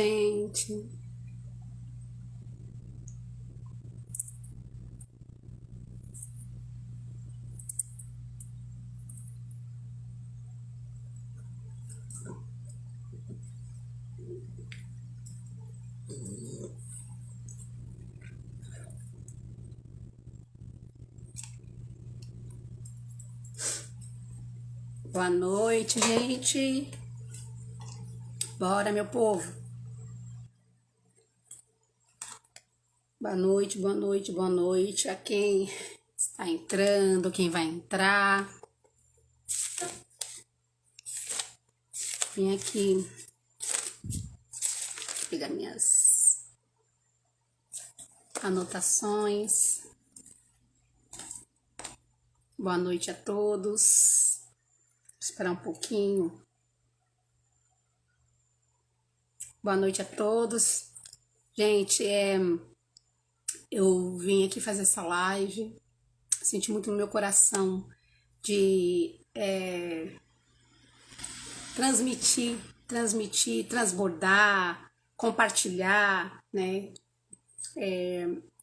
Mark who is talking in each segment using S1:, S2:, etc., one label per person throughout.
S1: gente. Boa noite, gente. Bora, meu povo. Boa noite, boa noite, boa noite a quem está entrando, quem vai entrar. Vim aqui pegar minhas anotações. Boa noite a todos. Vou esperar um pouquinho. Boa noite a todos. Gente, eu vim aqui fazer essa live. Senti muito no meu coração de transmitir, transbordar, compartilhar, né,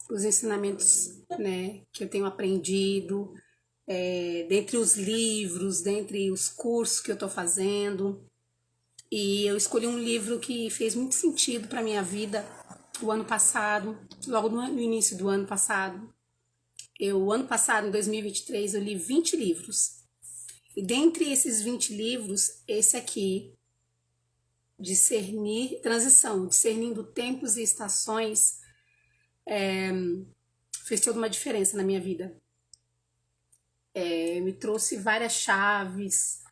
S1: os ensinamentos, né, que eu tenho aprendido, dentre os livros, dentre os cursos que eu tô fazendo. E eu escolhi um livro que fez muito sentido para minha vida o ano passado, logo no início do ano passado. Ano passado, em 2023, eu li 20 livros. E dentre esses 20 livros, esse aqui, Discernindo Tempos e Estações, fez toda uma diferença na minha vida. Me trouxe várias chaves,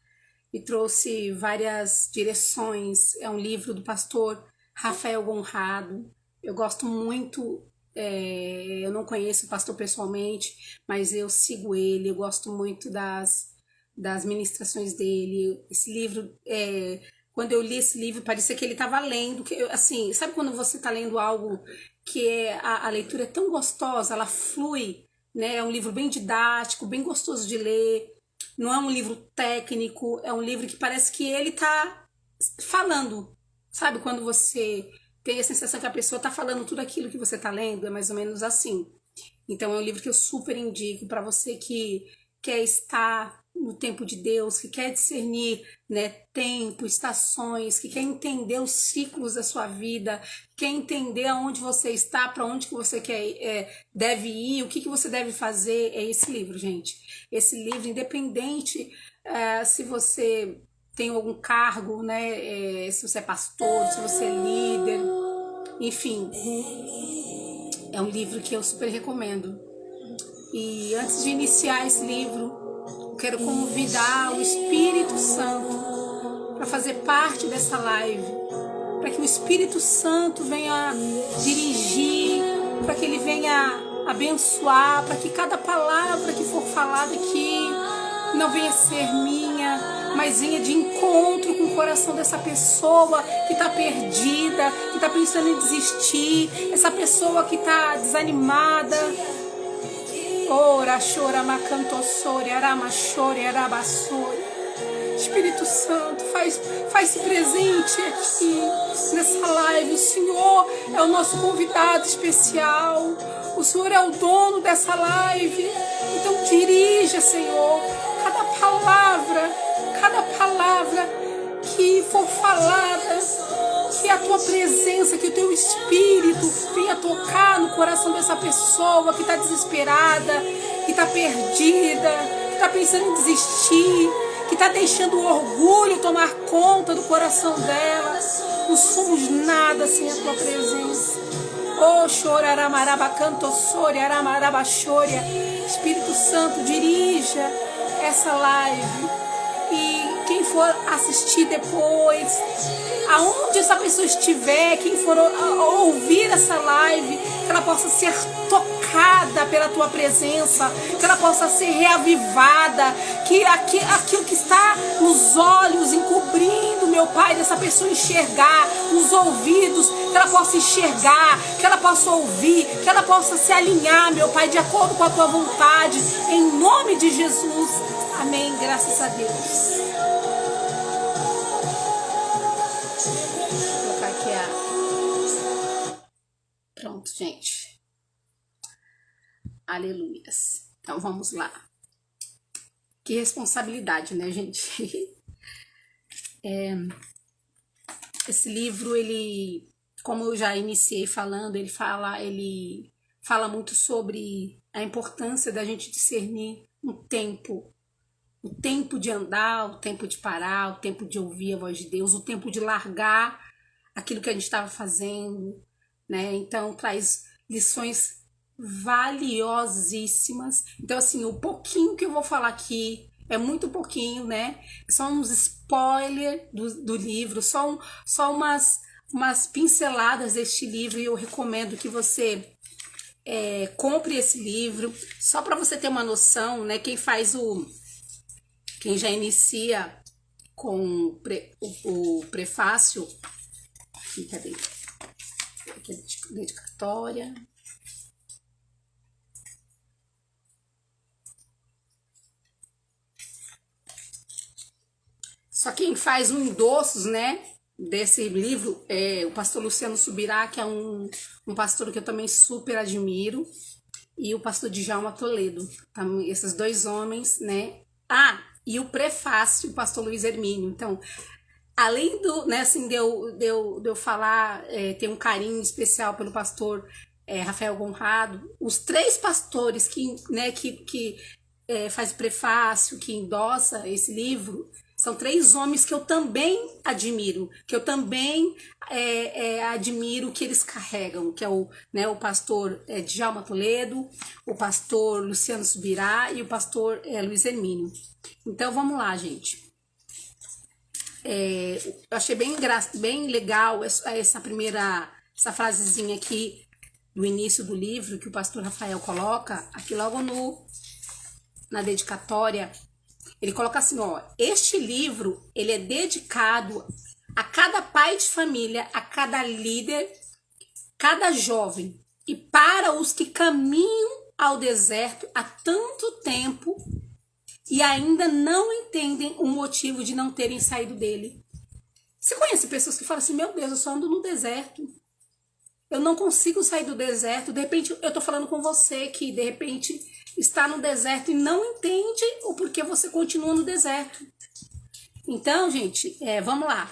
S1: me trouxe várias direções. É um livro do pastor Rafael Gonrado. Eu gosto muito, eu não conheço o pastor pessoalmente, mas eu sigo ele, eu gosto muito das ministrações dele. Esse livro, quando eu li esse livro, parecia que ele estava lendo, assim, sabe quando você está lendo algo que a leitura é tão gostosa, ela flui, né? É um livro bem didático, bem gostoso de ler, não é um livro técnico, é um livro que parece que ele está falando, sabe? Quando você tem a sensação que a pessoa está falando tudo aquilo que você está lendo, é mais ou menos assim. Então é um livro que eu super indico para você que quer estar no tempo de Deus, que quer discernir, né, tempo, estações, que quer entender os ciclos da sua vida, quer entender aonde você está, para onde que você deve ir, o que você deve fazer. É esse livro, gente. Esse livro, independente se você tem algum cargo, né, se você é pastor, se você é líder, enfim, é um livro que eu super recomendo. E antes de iniciar esse livro, quero convidar o Espírito Santo para fazer parte dessa live, para que o Espírito Santo venha dirigir, para que ele venha abençoar, para que cada palavra que for falada aqui não venha ser minha, mas venha de encontro com o coração dessa pessoa que está perdida, que está pensando em desistir, essa pessoa que está desanimada. Ora, chora, macantossore, aramachore, arabassore. Espírito Santo, faz-se presente aqui nessa live. O Senhor é o nosso convidado especial. O Senhor é o dono dessa live. Então dirija, Senhor, cada palavra que for falada, que a tua presença, que o teu Espírito venha tocar no coração dessa pessoa que está desesperada, que está perdida, que está pensando em desistir, que está deixando o orgulho tomar conta do coração dela. Não somos nada sem a tua presença. Oh, choraramaraba cantossore, aramarabachore. Espírito Santo, dirija essa live. E quem for assistir depois, aonde essa pessoa estiver, quem for ouvir essa live, que ela possa ser tocada pela tua presença, que ela possa ser reavivada, que aquilo que está nos olhos, encobrindo, meu Pai, dessa pessoa enxergar, nos ouvidos, que ela possa enxergar, que ela possa ouvir, que ela possa se alinhar, meu Pai, de acordo com a tua vontade, em nome de Jesus. Amém, graças a Deus. Vou colocar aqui Pronto, gente. Aleluias. Então vamos lá. Que responsabilidade, né, gente? Esse livro, ele, como eu já iniciei falando, ele fala muito sobre a importância da gente discernir um tempo. O tempo de andar, o tempo de parar, o tempo de ouvir a voz de Deus, o tempo de largar aquilo que a gente estava fazendo, né? Então traz lições valiosíssimas. Então, assim, o pouquinho que eu vou falar aqui é muito pouquinho, né? Só uns spoilers do livro, só umas pinceladas deste livro, e eu recomendo que você compre esse livro, só para você ter uma noção, né? Quem já inicia com o prefácio, cadê? Aqui é dedicatória. Só quem faz um endossos, né, desse livro é o pastor Luciano Subirá, que é um pastor que eu também super admiro, e o pastor Djalma Toledo. Então, esses dois homens, né? E o prefácio, o pastor Luiz Hermínio. Então, além né, assim, de eu falar, ter um carinho especial pelo pastor Rafael Gonrado, os três pastores que faz o prefácio, que endossa esse livro, são três homens que eu também admiro, que eu também admiro o que eles carregam, que é o pastor Djalma Toledo, o pastor Luciano Subirá e o pastor Luiz Hermínio. Então vamos lá, gente. Eu achei bem legal essa frasezinha aqui no início do livro que o pastor Rafael coloca, aqui logo na dedicatória. Ele coloca assim, ó: este livro, ele é dedicado a cada pai de família, a cada líder, cada jovem, e para os que caminham ao deserto há tanto tempo e ainda não entendem o motivo de não terem saído dele. Você conhece pessoas que falam assim: meu Deus, eu só ando no deserto, eu não consigo sair do deserto. De repente, eu tô falando com você que de repente está no deserto e não entende o porquê você continua no deserto. Então, gente, vamos lá.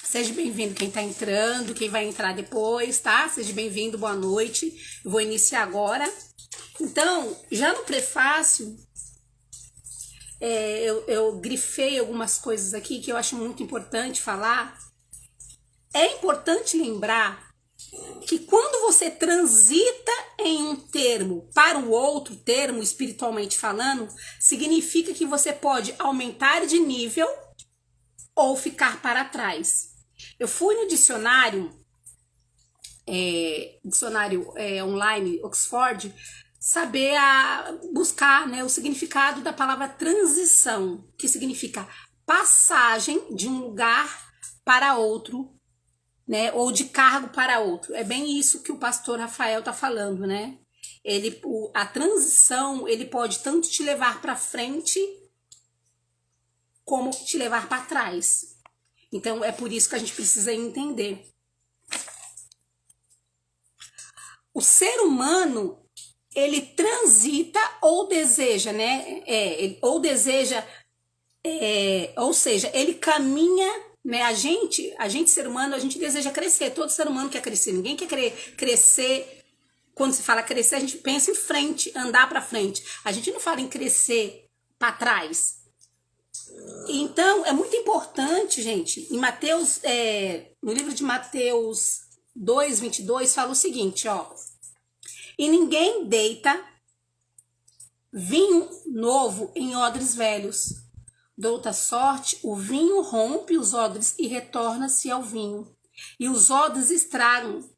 S1: Seja bem-vindo quem tá entrando, quem vai entrar depois, tá? Seja bem-vindo, boa noite. Eu vou iniciar agora. Então, já no prefácio, eu grifei algumas coisas aqui que eu acho muito importante falar. É importante lembrar que quando você transita em um termo para o outro termo, espiritualmente falando, significa que você pode aumentar de nível ou ficar para trás. Eu fui no dicionário online Oxford, saber buscar, né, o significado da palavra transição, que significa passagem de um lugar para outro, né, ou de cargo para outro. É bem isso que o pastor Rafael está falando, né? A transição, ele pode tanto te levar para frente como te levar para trás. Então é por isso que a gente precisa entender. O ser humano, ele transita ou deseja, né? Ou deseja, ou seja, ele caminha, né? A gente ser humano, a gente deseja crescer. Todo ser humano quer crescer. Ninguém quer crescer. Quando se fala crescer, a gente pensa em frente, andar para frente. A gente não fala em crescer para trás. Então, é muito importante, gente, em Mateus, no livro de Mateus 2:22, fala o seguinte, ó: e ninguém deita vinho novo em odres velhos. De outra sorte, o vinho rompe os odres e retorna-se ao vinho, e os odres estragam.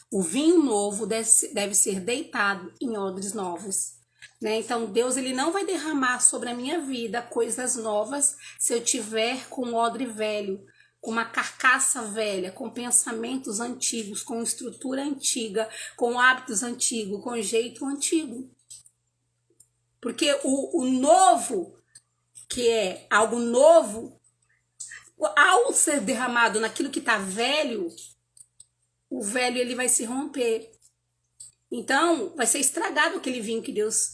S1: O vinho novo deve ser deitado em odres novos. Né? Então, Deus, ele não vai derramar sobre a minha vida coisas novas se eu tiver com um odre velho, com uma carcaça velha, com pensamentos antigos, com estrutura antiga, com hábitos antigos, com jeito antigo. Porque o novo, que é algo novo, ao ser derramado naquilo que está velho, o velho ele vai se romper. Então, vai ser estragado aquele vinho que Deus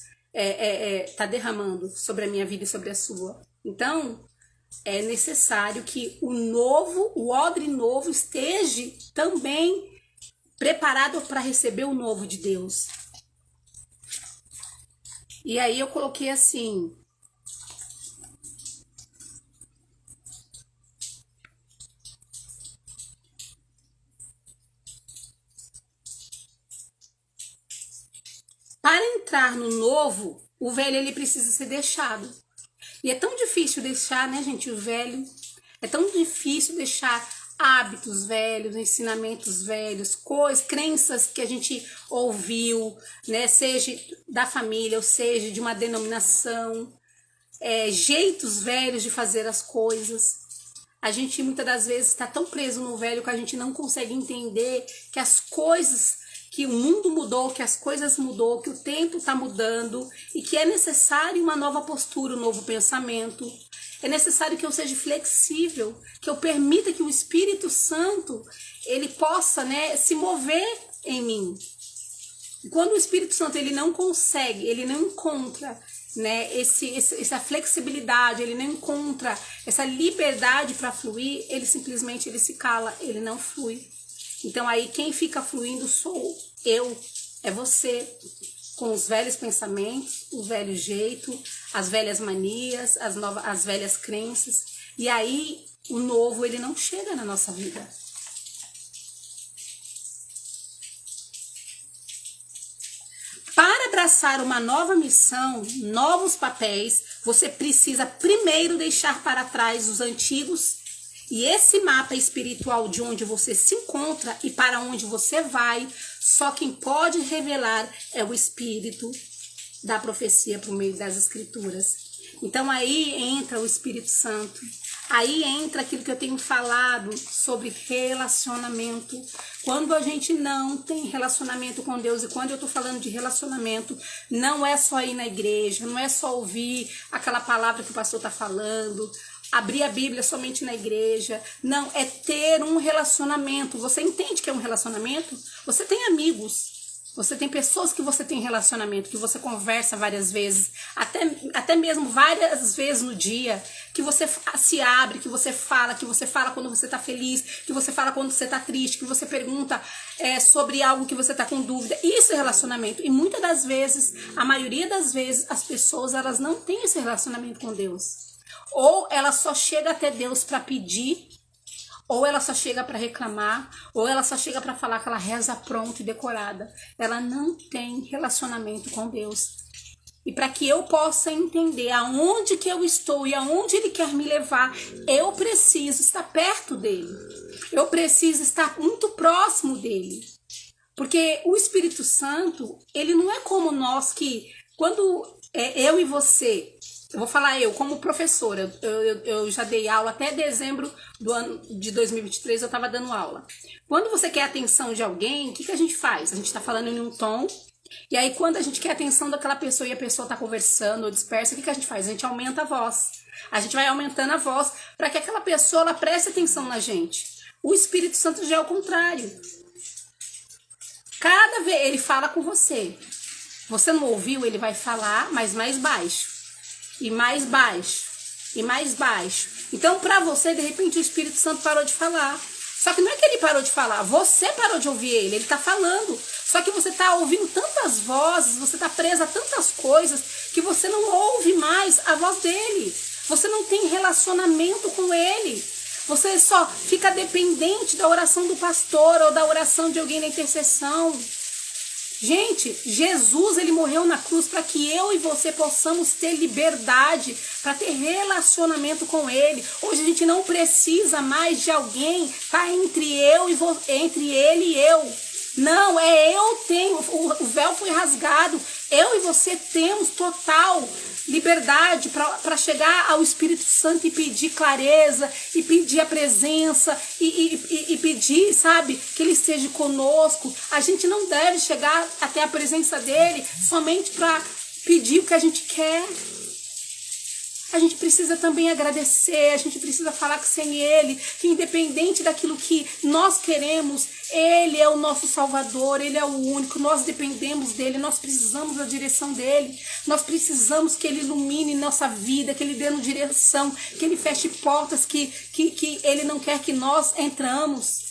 S1: tá derramando sobre a minha vida e sobre a sua. Então, é necessário que o odre novo esteja também preparado para receber o novo de Deus. E aí eu coloquei assim: para entrar no novo, o velho ele precisa ser deixado. E é tão difícil deixar, né, gente, o velho. É tão difícil deixar hábitos velhos, ensinamentos velhos, coisas, crenças que a gente ouviu, né, seja da família ou seja de uma denominação, jeitos velhos de fazer as coisas. A gente muitas das vezes está tão preso no velho que a gente não consegue entender que as coisas, que o mundo mudou, que as coisas mudou, que o tempo está mudando e que é necessário uma nova postura, um novo pensamento. É necessário que eu seja flexível, que eu permita que o Espírito Santo ele possa, né, se mover em mim. E quando o Espírito Santo ele não consegue, ele não encontra, né, essa flexibilidade, ele não encontra essa liberdade para fluir, ele simplesmente ele se cala, ele não flui. Então aí quem fica fluindo sou eu, é você, com os velhos pensamentos, o velho jeito, as velhas manias, as velhas crenças. E aí o novo ele não chega na nossa vida. Para abraçar uma nova missão, novos papéis, você precisa primeiro deixar para trás os antigos. E esse mapa espiritual de onde você se encontra e para onde você vai, só quem pode revelar é o Espírito da profecia por meio das Escrituras. Então aí entra o Espírito Santo, aí entra aquilo que eu tenho falado sobre relacionamento. Quando a gente não tem relacionamento com Deus, e quando eu tô falando de relacionamento, não é só ir na igreja, não é só ouvir aquela palavra que o pastor tá falando, abrir a Bíblia somente na igreja. Não, é ter um relacionamento. Você entende que é um relacionamento? Você tem amigos. Você tem pessoas que você tem relacionamento, que você conversa várias vezes, até mesmo várias vezes no dia, que você se abre, que você fala quando você tá feliz, que você fala quando você tá triste, que você pergunta sobre algo que você tá com dúvida. Isso é relacionamento. E muitas das vezes, a maioria das vezes, as pessoas elas não têm esse relacionamento com Deus. Ou ela só chega até Deus para pedir, ou ela só chega para reclamar, ou ela só chega para falar que ela reza pronta e decorada. Ela não tem relacionamento com Deus. E para que eu possa entender aonde que eu estou e aonde Ele quer me levar, eu preciso estar perto dEle. Eu preciso estar muito próximo dEle. Porque o Espírito Santo, ele não é como nós que, quando eu e você... Eu vou falar eu, como professora, eu já dei aula até dezembro do ano de 2023, eu estava dando aula. Quando você quer a atenção de alguém, o que a gente faz? A gente está falando em um tom, e aí quando a gente quer a atenção daquela pessoa e a pessoa está conversando ou dispersa, o que a gente faz? A gente aumenta a voz. A gente vai aumentando a voz para que aquela pessoa ela preste atenção na gente. O Espírito Santo já é o contrário. Cada vez ele fala com você. Você não ouviu, ele vai falar, mas mais baixo. E mais baixo, e mais baixo. Então, para você, de repente, o Espírito Santo parou de falar. Só que não é que ele parou de falar, você parou de ouvir ele tá falando. Só que você tá ouvindo tantas vozes, você tá presa a tantas coisas, que você não ouve mais a voz dele. Você não tem relacionamento com ele. Você só fica dependente da oração do pastor ou da oração de alguém na intercessão. Gente, Jesus ele morreu na cruz para que eu e você possamos ter liberdade, para ter relacionamento com ele. Hoje a gente não precisa mais de alguém, tá entre entre ele e eu. Não, eu tenho, o véu foi rasgado. Eu e você temos total liberdade para chegar ao Espírito Santo e pedir clareza, e pedir a presença, e pedir, sabe, que Ele esteja conosco. A gente não deve chegar até a presença dEle somente para pedir o que a gente quer. a gente precisa também agradecer, a gente precisa falar que sem Ele, que independente daquilo que nós queremos, Ele é o nosso Salvador, Ele é o único, nós dependemos dEle, nós precisamos da direção dEle, nós precisamos que Ele ilumine nossa vida, que Ele dê nos direção, que Ele feche portas que Ele não quer que nós entramos.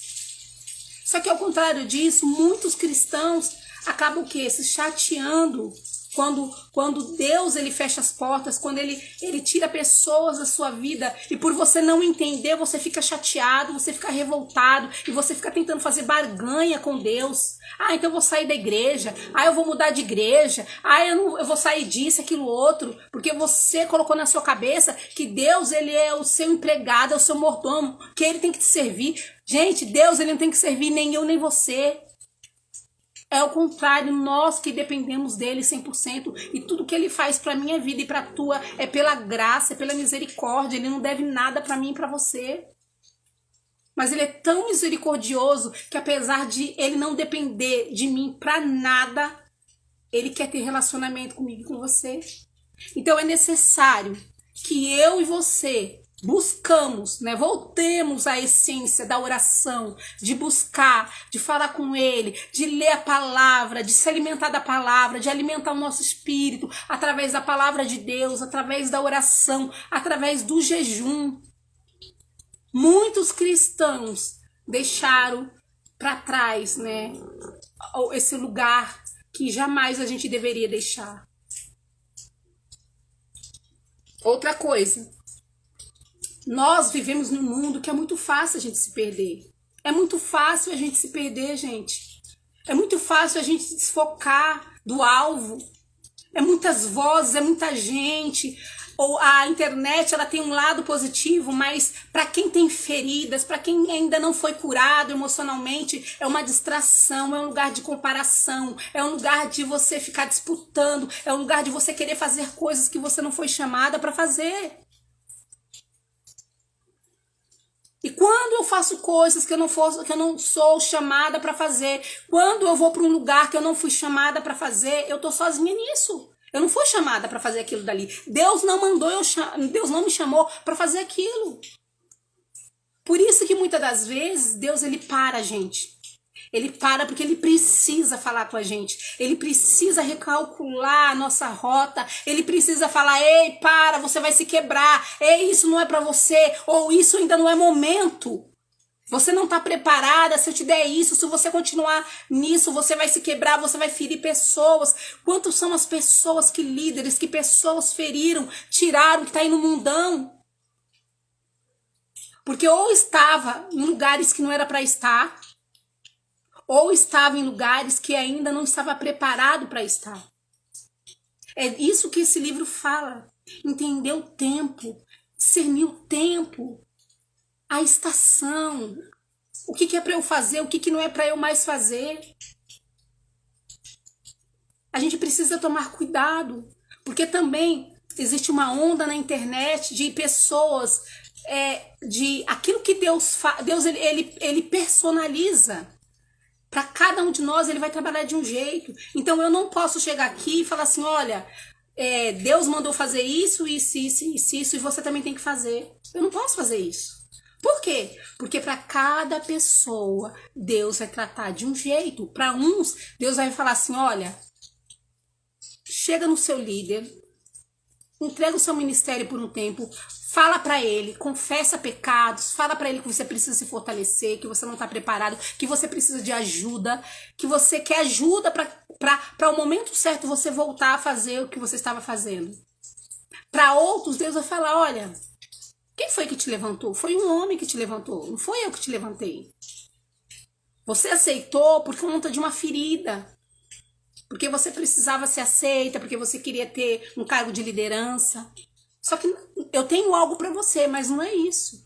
S1: Só que ao contrário disso, muitos cristãos acabam o quê? Se chateando quando Deus ele fecha as portas, quando ele tira pessoas da sua vida e por você não entender, você fica chateado, você fica revoltado e você fica tentando fazer barganha com Deus. Ah, então eu vou sair da igreja, eu vou mudar de igreja, eu vou sair disso, aquilo, outro, porque você colocou na sua cabeça que Deus ele é o seu empregado, é o seu mordomo, que ele tem que te servir. Gente, Deus ele não tem que servir nem eu nem você. É o contrário, nós que dependemos dele 100% e tudo que ele faz pra minha vida e pra tua é pela graça, é pela misericórdia, ele não deve nada pra mim e pra você. Mas ele é tão misericordioso que apesar de ele não depender de mim pra nada, ele quer ter relacionamento comigo e com você. Então é necessário que eu e você buscamos, né? Voltemos à essência da oração, de buscar, de falar com Ele, de ler a palavra, de se alimentar da palavra, de alimentar o nosso espírito através da palavra de Deus, através da oração, através do jejum. Muitos cristãos deixaram para trás, né? Esse lugar que jamais a gente deveria deixar. Outra coisa. Nós vivemos num mundo que é muito fácil a gente se perder. É muito fácil a gente se perder, gente. É muito fácil a gente se desfocar do alvo. É muitas vozes, é muita gente. Ou a internet, ela tem um lado positivo, mas para quem tem feridas, para quem ainda não foi curado emocionalmente, é uma distração, é um lugar de comparação, é um lugar de você ficar disputando, é um lugar de você querer fazer coisas que você não foi chamada para fazer. E quando eu faço coisas que eu não sou chamada para fazer, quando eu vou para um lugar que eu não fui chamada para fazer, eu tô sozinha nisso. Eu não fui chamada para fazer aquilo dali. Deus não mandou, Deus não me chamou para fazer aquilo. Por isso que muitas das vezes Deus ele para a gente. Ele para porque ele precisa falar com a gente. Ele precisa recalcular a nossa rota. Ele precisa falar, ei, para, você vai se quebrar. Ei, isso não é para você. Ou isso ainda não é momento. Você não está preparada, se eu te der isso, se você continuar nisso, você vai se quebrar, você vai ferir pessoas. Quantos são as pessoas que líderes, que pessoas feriram, tiraram, que está aí no mundão? Porque ou estava em lugares que não era para estar, ou estava em lugares que ainda não estava preparado para estar. É isso que esse livro fala. Entender o tempo, discernir o tempo, a estação, o que é para eu fazer, o que não é para eu mais fazer. A gente precisa tomar cuidado, porque também existe uma onda na internet de pessoas, de aquilo que Deus ele personaliza. Para cada um de nós, ele vai trabalhar de um jeito. Então, eu não posso chegar aqui e falar assim, olha, Deus mandou fazer isso, isso, e você também tem que fazer. Eu não posso fazer isso. Por quê? Porque para cada pessoa, Deus vai tratar de um jeito. Para uns, Deus vai falar assim, olha, chega no seu líder, entrega o seu ministério por um tempo, fala para ele, confessa pecados, fala para ele que você precisa se fortalecer, que você não está preparado, que você precisa de ajuda, que você quer ajuda para o momento certo você voltar a fazer o que você estava fazendo. Para outros, Deus vai falar, olha, quem foi que te levantou? Foi um homem que te levantou, não foi eu que te levantei. Você aceitou por conta de uma ferida, porque você precisava ser aceita, porque você queria ter um cargo de liderança. Só que eu tenho algo para você, mas não é isso.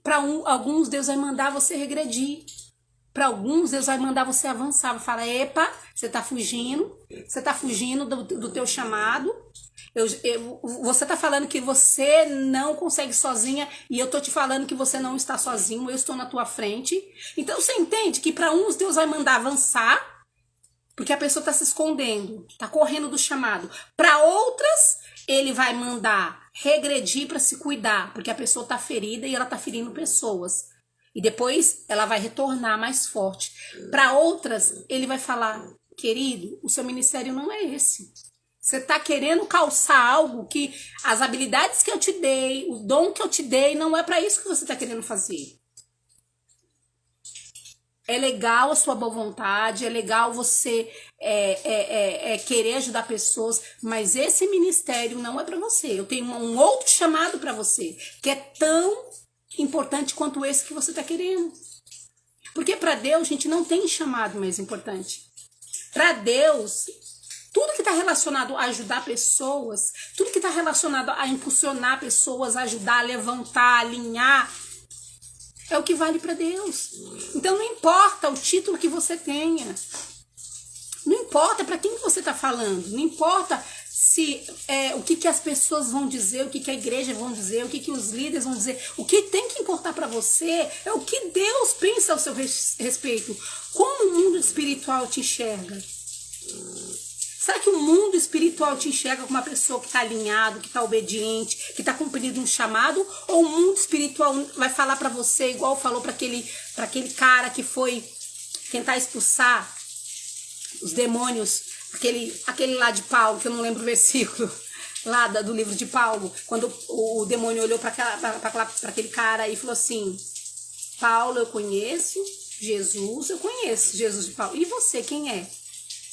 S1: Para alguns, Deus vai mandar você regredir. Para alguns, Deus vai mandar você avançar. Vai falar, epa, você tá fugindo do teu chamado. Você tá falando que você não consegue sozinha e eu tô te falando que você não está sozinho, eu estou na tua frente. Então você entende que para uns Deus vai mandar avançar, porque a pessoa está se escondendo, está correndo do chamado. Para outras, ele vai mandar regredir para se cuidar, porque a pessoa está ferida e ela está ferindo pessoas. E depois ela vai retornar mais forte. Para outras, ele vai falar, querido, o seu ministério não é esse. Você está querendo calçar algo que as habilidades que eu te dei, o dom que eu te dei, não é para isso que você está querendo fazer. É legal a sua boa vontade, é legal você querer ajudar pessoas, mas esse ministério não é para você. Eu tenho um outro chamado para você, que é tão importante quanto esse que você está querendo. Porque para Deus, a gente não tem chamado mais importante. Para Deus, tudo que está relacionado a ajudar pessoas, tudo que está relacionado a impulsionar pessoas, a ajudar, a levantar, a alinhar, é o que vale para Deus. Então não importa o título que você tenha. Não importa para quem você está falando. Não importa se o que as pessoas vão dizer, o que a igreja vão dizer, o que os líderes vão dizer. O que tem que importar para você é o que Deus pensa ao seu respeito. Como o mundo espiritual te enxerga? Será que o mundo espiritual te enxerga como uma pessoa que está alinhado, que está obediente, que está cumprindo um chamado? Ou o mundo espiritual vai falar para você, igual falou para aquele cara que foi tentar expulsar os demônios, aquele lá de Paulo, que eu não lembro o versículo, lá do livro de Paulo, quando o demônio olhou para aquele cara e falou assim, Paulo eu conheço, Jesus eu conheço, Jesus de Paulo, e você quem é?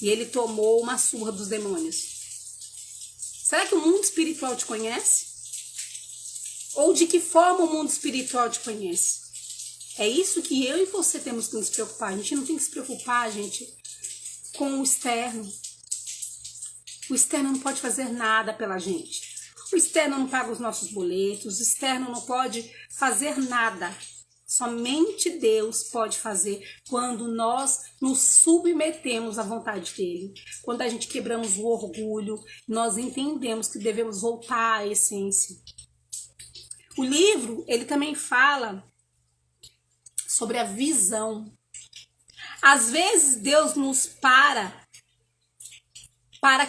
S1: E ele tomou uma surra dos demônios. Será que o mundo espiritual te conhece? Ou de que forma o mundo espiritual te conhece? É isso que eu e você temos que nos preocupar. A gente não tem que se preocupar, gente, com o externo. O externo não pode fazer nada pela gente. O externo não paga os nossos boletos. O externo não pode fazer nada. Somente Deus pode fazer quando nós nos submetemos à vontade dele. Quando a gente quebramos o orgulho, nós entendemos que devemos voltar à essência. O livro, ele também fala sobre a visão. Às vezes Deus nos para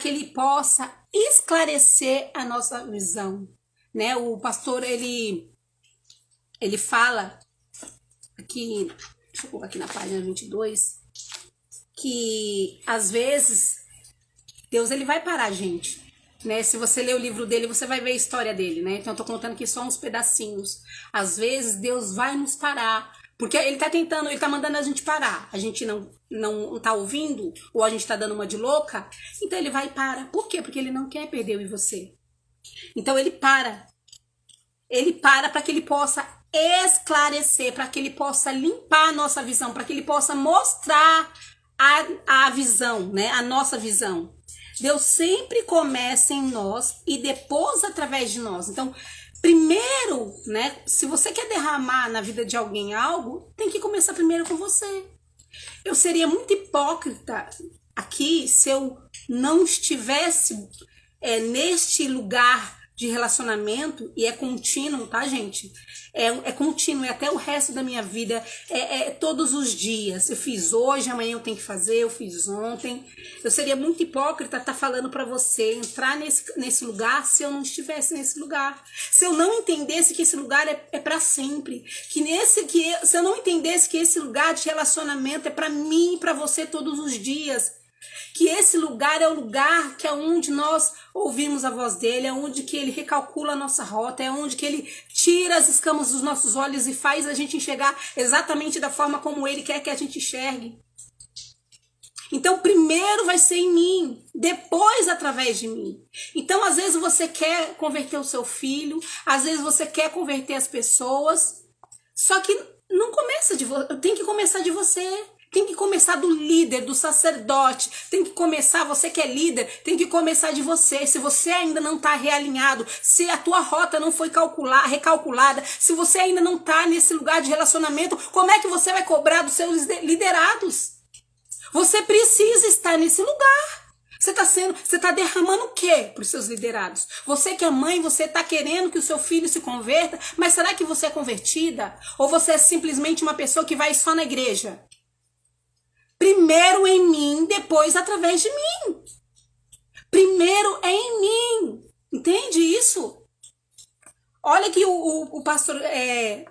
S1: que ele possa esclarecer a nossa visão, né? O pastor, ele fala aqui, deixa eu colocar aqui na página 22, que às vezes Deus ele vai parar a gente, né? Se você ler o livro dele, você vai ver a história dele, né? Então eu tô contando aqui só uns pedacinhos. Às vezes Deus vai nos parar, porque ele tá mandando a gente parar. A gente não tá ouvindo, ou a gente tá dando uma de louca, então ele vai e para. Por quê? Porque ele não quer perder eu e você. Então ele para. Ele para que ele possa esclarecer, para que ele possa limpar a nossa visão, para que ele possa mostrar a visão, né? A nossa visão. Deus sempre começa em nós e depois através de nós. Então, primeiro, né? Se você quer derramar na vida de alguém algo, tem que começar primeiro com você. Eu seria muito hipócrita aqui se eu não estivesse neste lugar de relacionamento, e é contínuo, tá, gente? É contínuo, é até o resto da minha vida, todos os dias. Eu fiz hoje, amanhã eu tenho que fazer, eu fiz ontem. Eu seria muito hipócrita estar falando para você entrar nesse lugar se eu não estivesse nesse lugar. Se eu não entendesse que esse lugar é para sempre. Se eu não entendesse que esse lugar de relacionamento é para mim e para você todos os dias. Que esse lugar é o lugar que é onde nós ouvimos a voz dele, é onde que ele recalcula a nossa rota, é onde que ele tira as escamas dos nossos olhos e faz a gente enxergar exatamente da forma como ele quer que a gente enxergue. Então, primeiro vai ser em mim, depois através de mim. Então, às vezes você quer converter o seu filho, às vezes você quer converter as pessoas, só que não começa de você, tem que começar de você. Tem que começar do líder, do sacerdote. Tem que começar, você que é líder, tem que começar de você. Se você ainda não está realinhado, se a tua rota não foi recalculada, se você ainda não está nesse lugar de relacionamento, como é que você vai cobrar dos seus liderados? Você precisa estar nesse lugar. Você está derramando o quê para os seus liderados? Você que é mãe, você está querendo que o seu filho se converta, mas será que você é convertida? Ou você é simplesmente uma pessoa que vai só na igreja? Primeiro em mim, depois através de mim. Primeiro é em mim. Entende isso? Olha que o pastor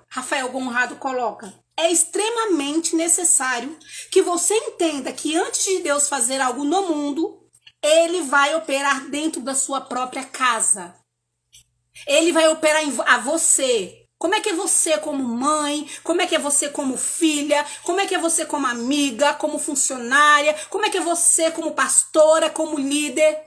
S1: Rafael Conrado coloca. É extremamente necessário que você entenda que antes de Deus fazer algo no mundo, ele vai operar dentro da sua própria casa. Ele vai operar a você. Como é que é você como mãe? Como é que é você como filha? Como é que é você como amiga, como funcionária? Como é que é você como pastora, como líder?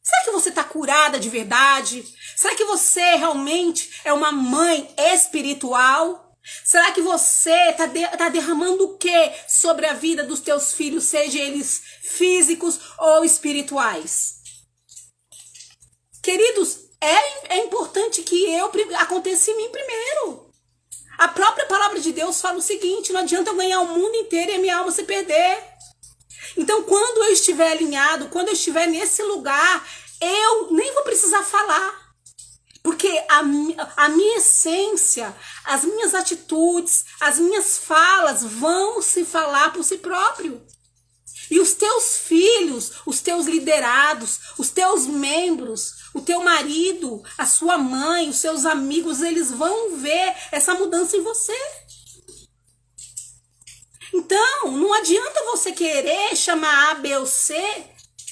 S1: Será que você está curada de verdade? Será que você realmente é uma mãe espiritual? Será que você tá derramando o que sobre a vida dos teus filhos, seja eles físicos ou espirituais? Queridos, é importante que aconteça em mim primeiro. A própria palavra de Deus fala o seguinte: não adianta eu ganhar o mundo inteiro e a minha alma se perder. Então, quando eu estiver alinhado, quando eu estiver nesse lugar, eu nem vou precisar falar. Porque a minha essência, as minhas atitudes, as minhas falas vão se falar por si próprio. E os teus filhos, os teus liderados, os teus membros, o teu marido, a sua mãe, os seus amigos, eles vão ver essa mudança em você. Então, não adianta você querer chamar A, B ou C,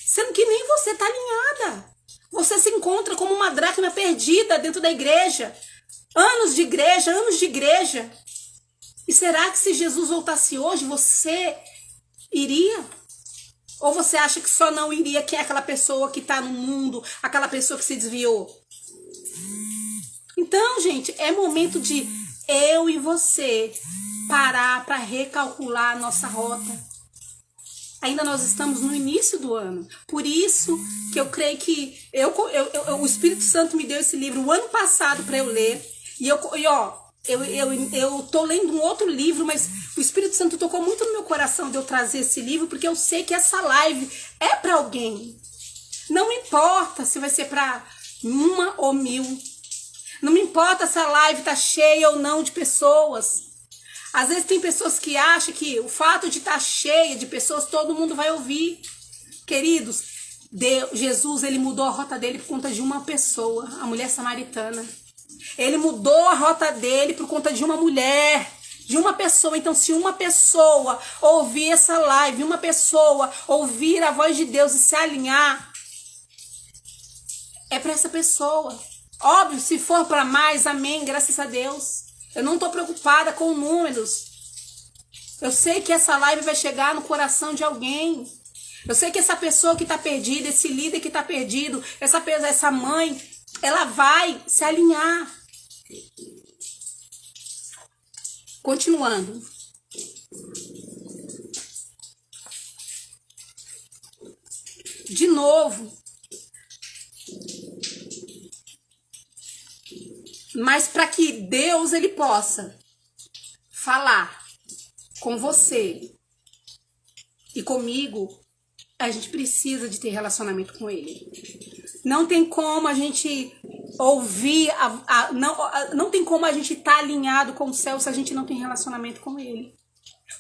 S1: sendo que nem você está alinhada. Você se encontra como uma dracma perdida dentro da igreja. Anos de igreja, anos de igreja. E será que se Jesus voltasse hoje, você iria? Ou você acha que só não iria quem é aquela pessoa que está no mundo, aquela pessoa que se desviou? Então, gente, é momento de eu e você parar para recalcular a nossa rota. Ainda nós estamos no início do ano. Por isso que eu creio que o Espírito Santo me deu esse livro o ano passado para eu ler. Eu tô lendo um outro livro, mas o Espírito Santo tocou muito no meu coração de eu trazer esse livro, porque eu sei que essa live é para alguém. Não importa se vai ser para 1 ou 1000. Não me importa se a live tá cheia ou não de pessoas. Às vezes tem pessoas que acham que o fato de estar cheia de pessoas, todo mundo vai ouvir. Queridos, Jesus, ele mudou a rota dele por conta de uma pessoa, a mulher samaritana. Ele mudou a rota dele por conta de uma mulher, de uma pessoa. Então, se uma pessoa ouvir essa live, uma pessoa ouvir a voz de Deus e se alinhar, é para essa pessoa. Óbvio, se for para mais, amém, graças a Deus. Eu não estou preocupada com números. Eu sei que essa live vai chegar no coração de alguém. Eu sei que essa pessoa que está perdida, esse líder que está perdido, essa mãe, ela vai se alinhar. Continuando. De novo. Mas para que Deus ele possa falar com você e comigo, a gente precisa de ter relacionamento com ele. Não tem como a gente ouvir, não tem como a gente estar alinhado com o céu se a gente não tem relacionamento com ele.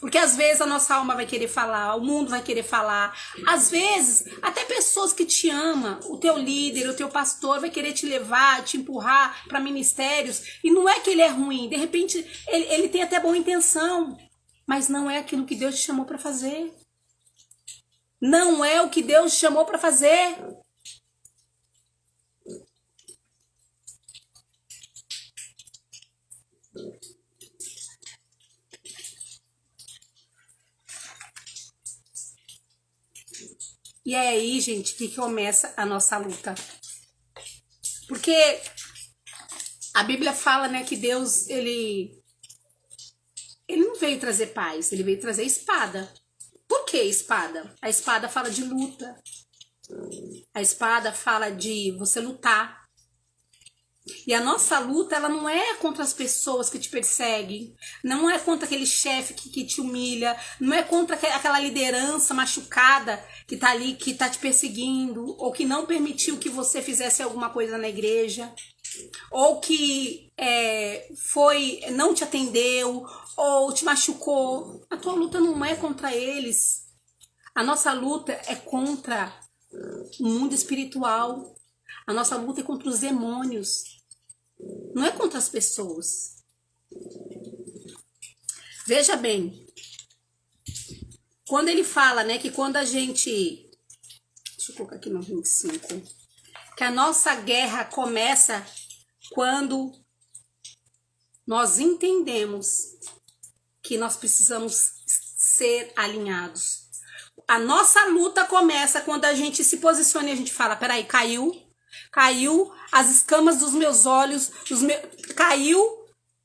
S1: Porque às vezes a nossa alma vai querer falar, o mundo vai querer falar. Às vezes, até pessoas que te amam, o teu líder, o teu pastor vai querer te levar, te empurrar para ministérios. E não é que ele é ruim, de repente ele tem até boa intenção. Mas não é aquilo que Deus te chamou para fazer. Não é o que Deus te chamou para fazer. E é aí, gente, que começa a nossa luta. Porque a Bíblia fala, né, que Deus, ele não veio trazer paz, ele veio trazer espada. Por que espada? A espada fala de luta. A espada fala de você lutar. E a nossa luta, ela não é contra as pessoas que te perseguem, não é contra aquele chefe que te humilha, não é contra aquela liderança machucada que tá ali, que tá te perseguindo, ou que não permitiu que você fizesse alguma coisa na igreja, ou que não te atendeu, ou te machucou. A tua luta não é contra eles. A nossa luta é contra o mundo espiritual. A nossa luta é contra os demônios, não é contra as pessoas. Veja bem, quando ele fala, né, que quando a gente... Deixa eu colocar aqui no 25. Que a nossa guerra começa quando nós entendemos que nós precisamos ser alinhados. A nossa luta começa quando a gente se posiciona e a gente fala, peraí, caiu as escamas dos meus olhos,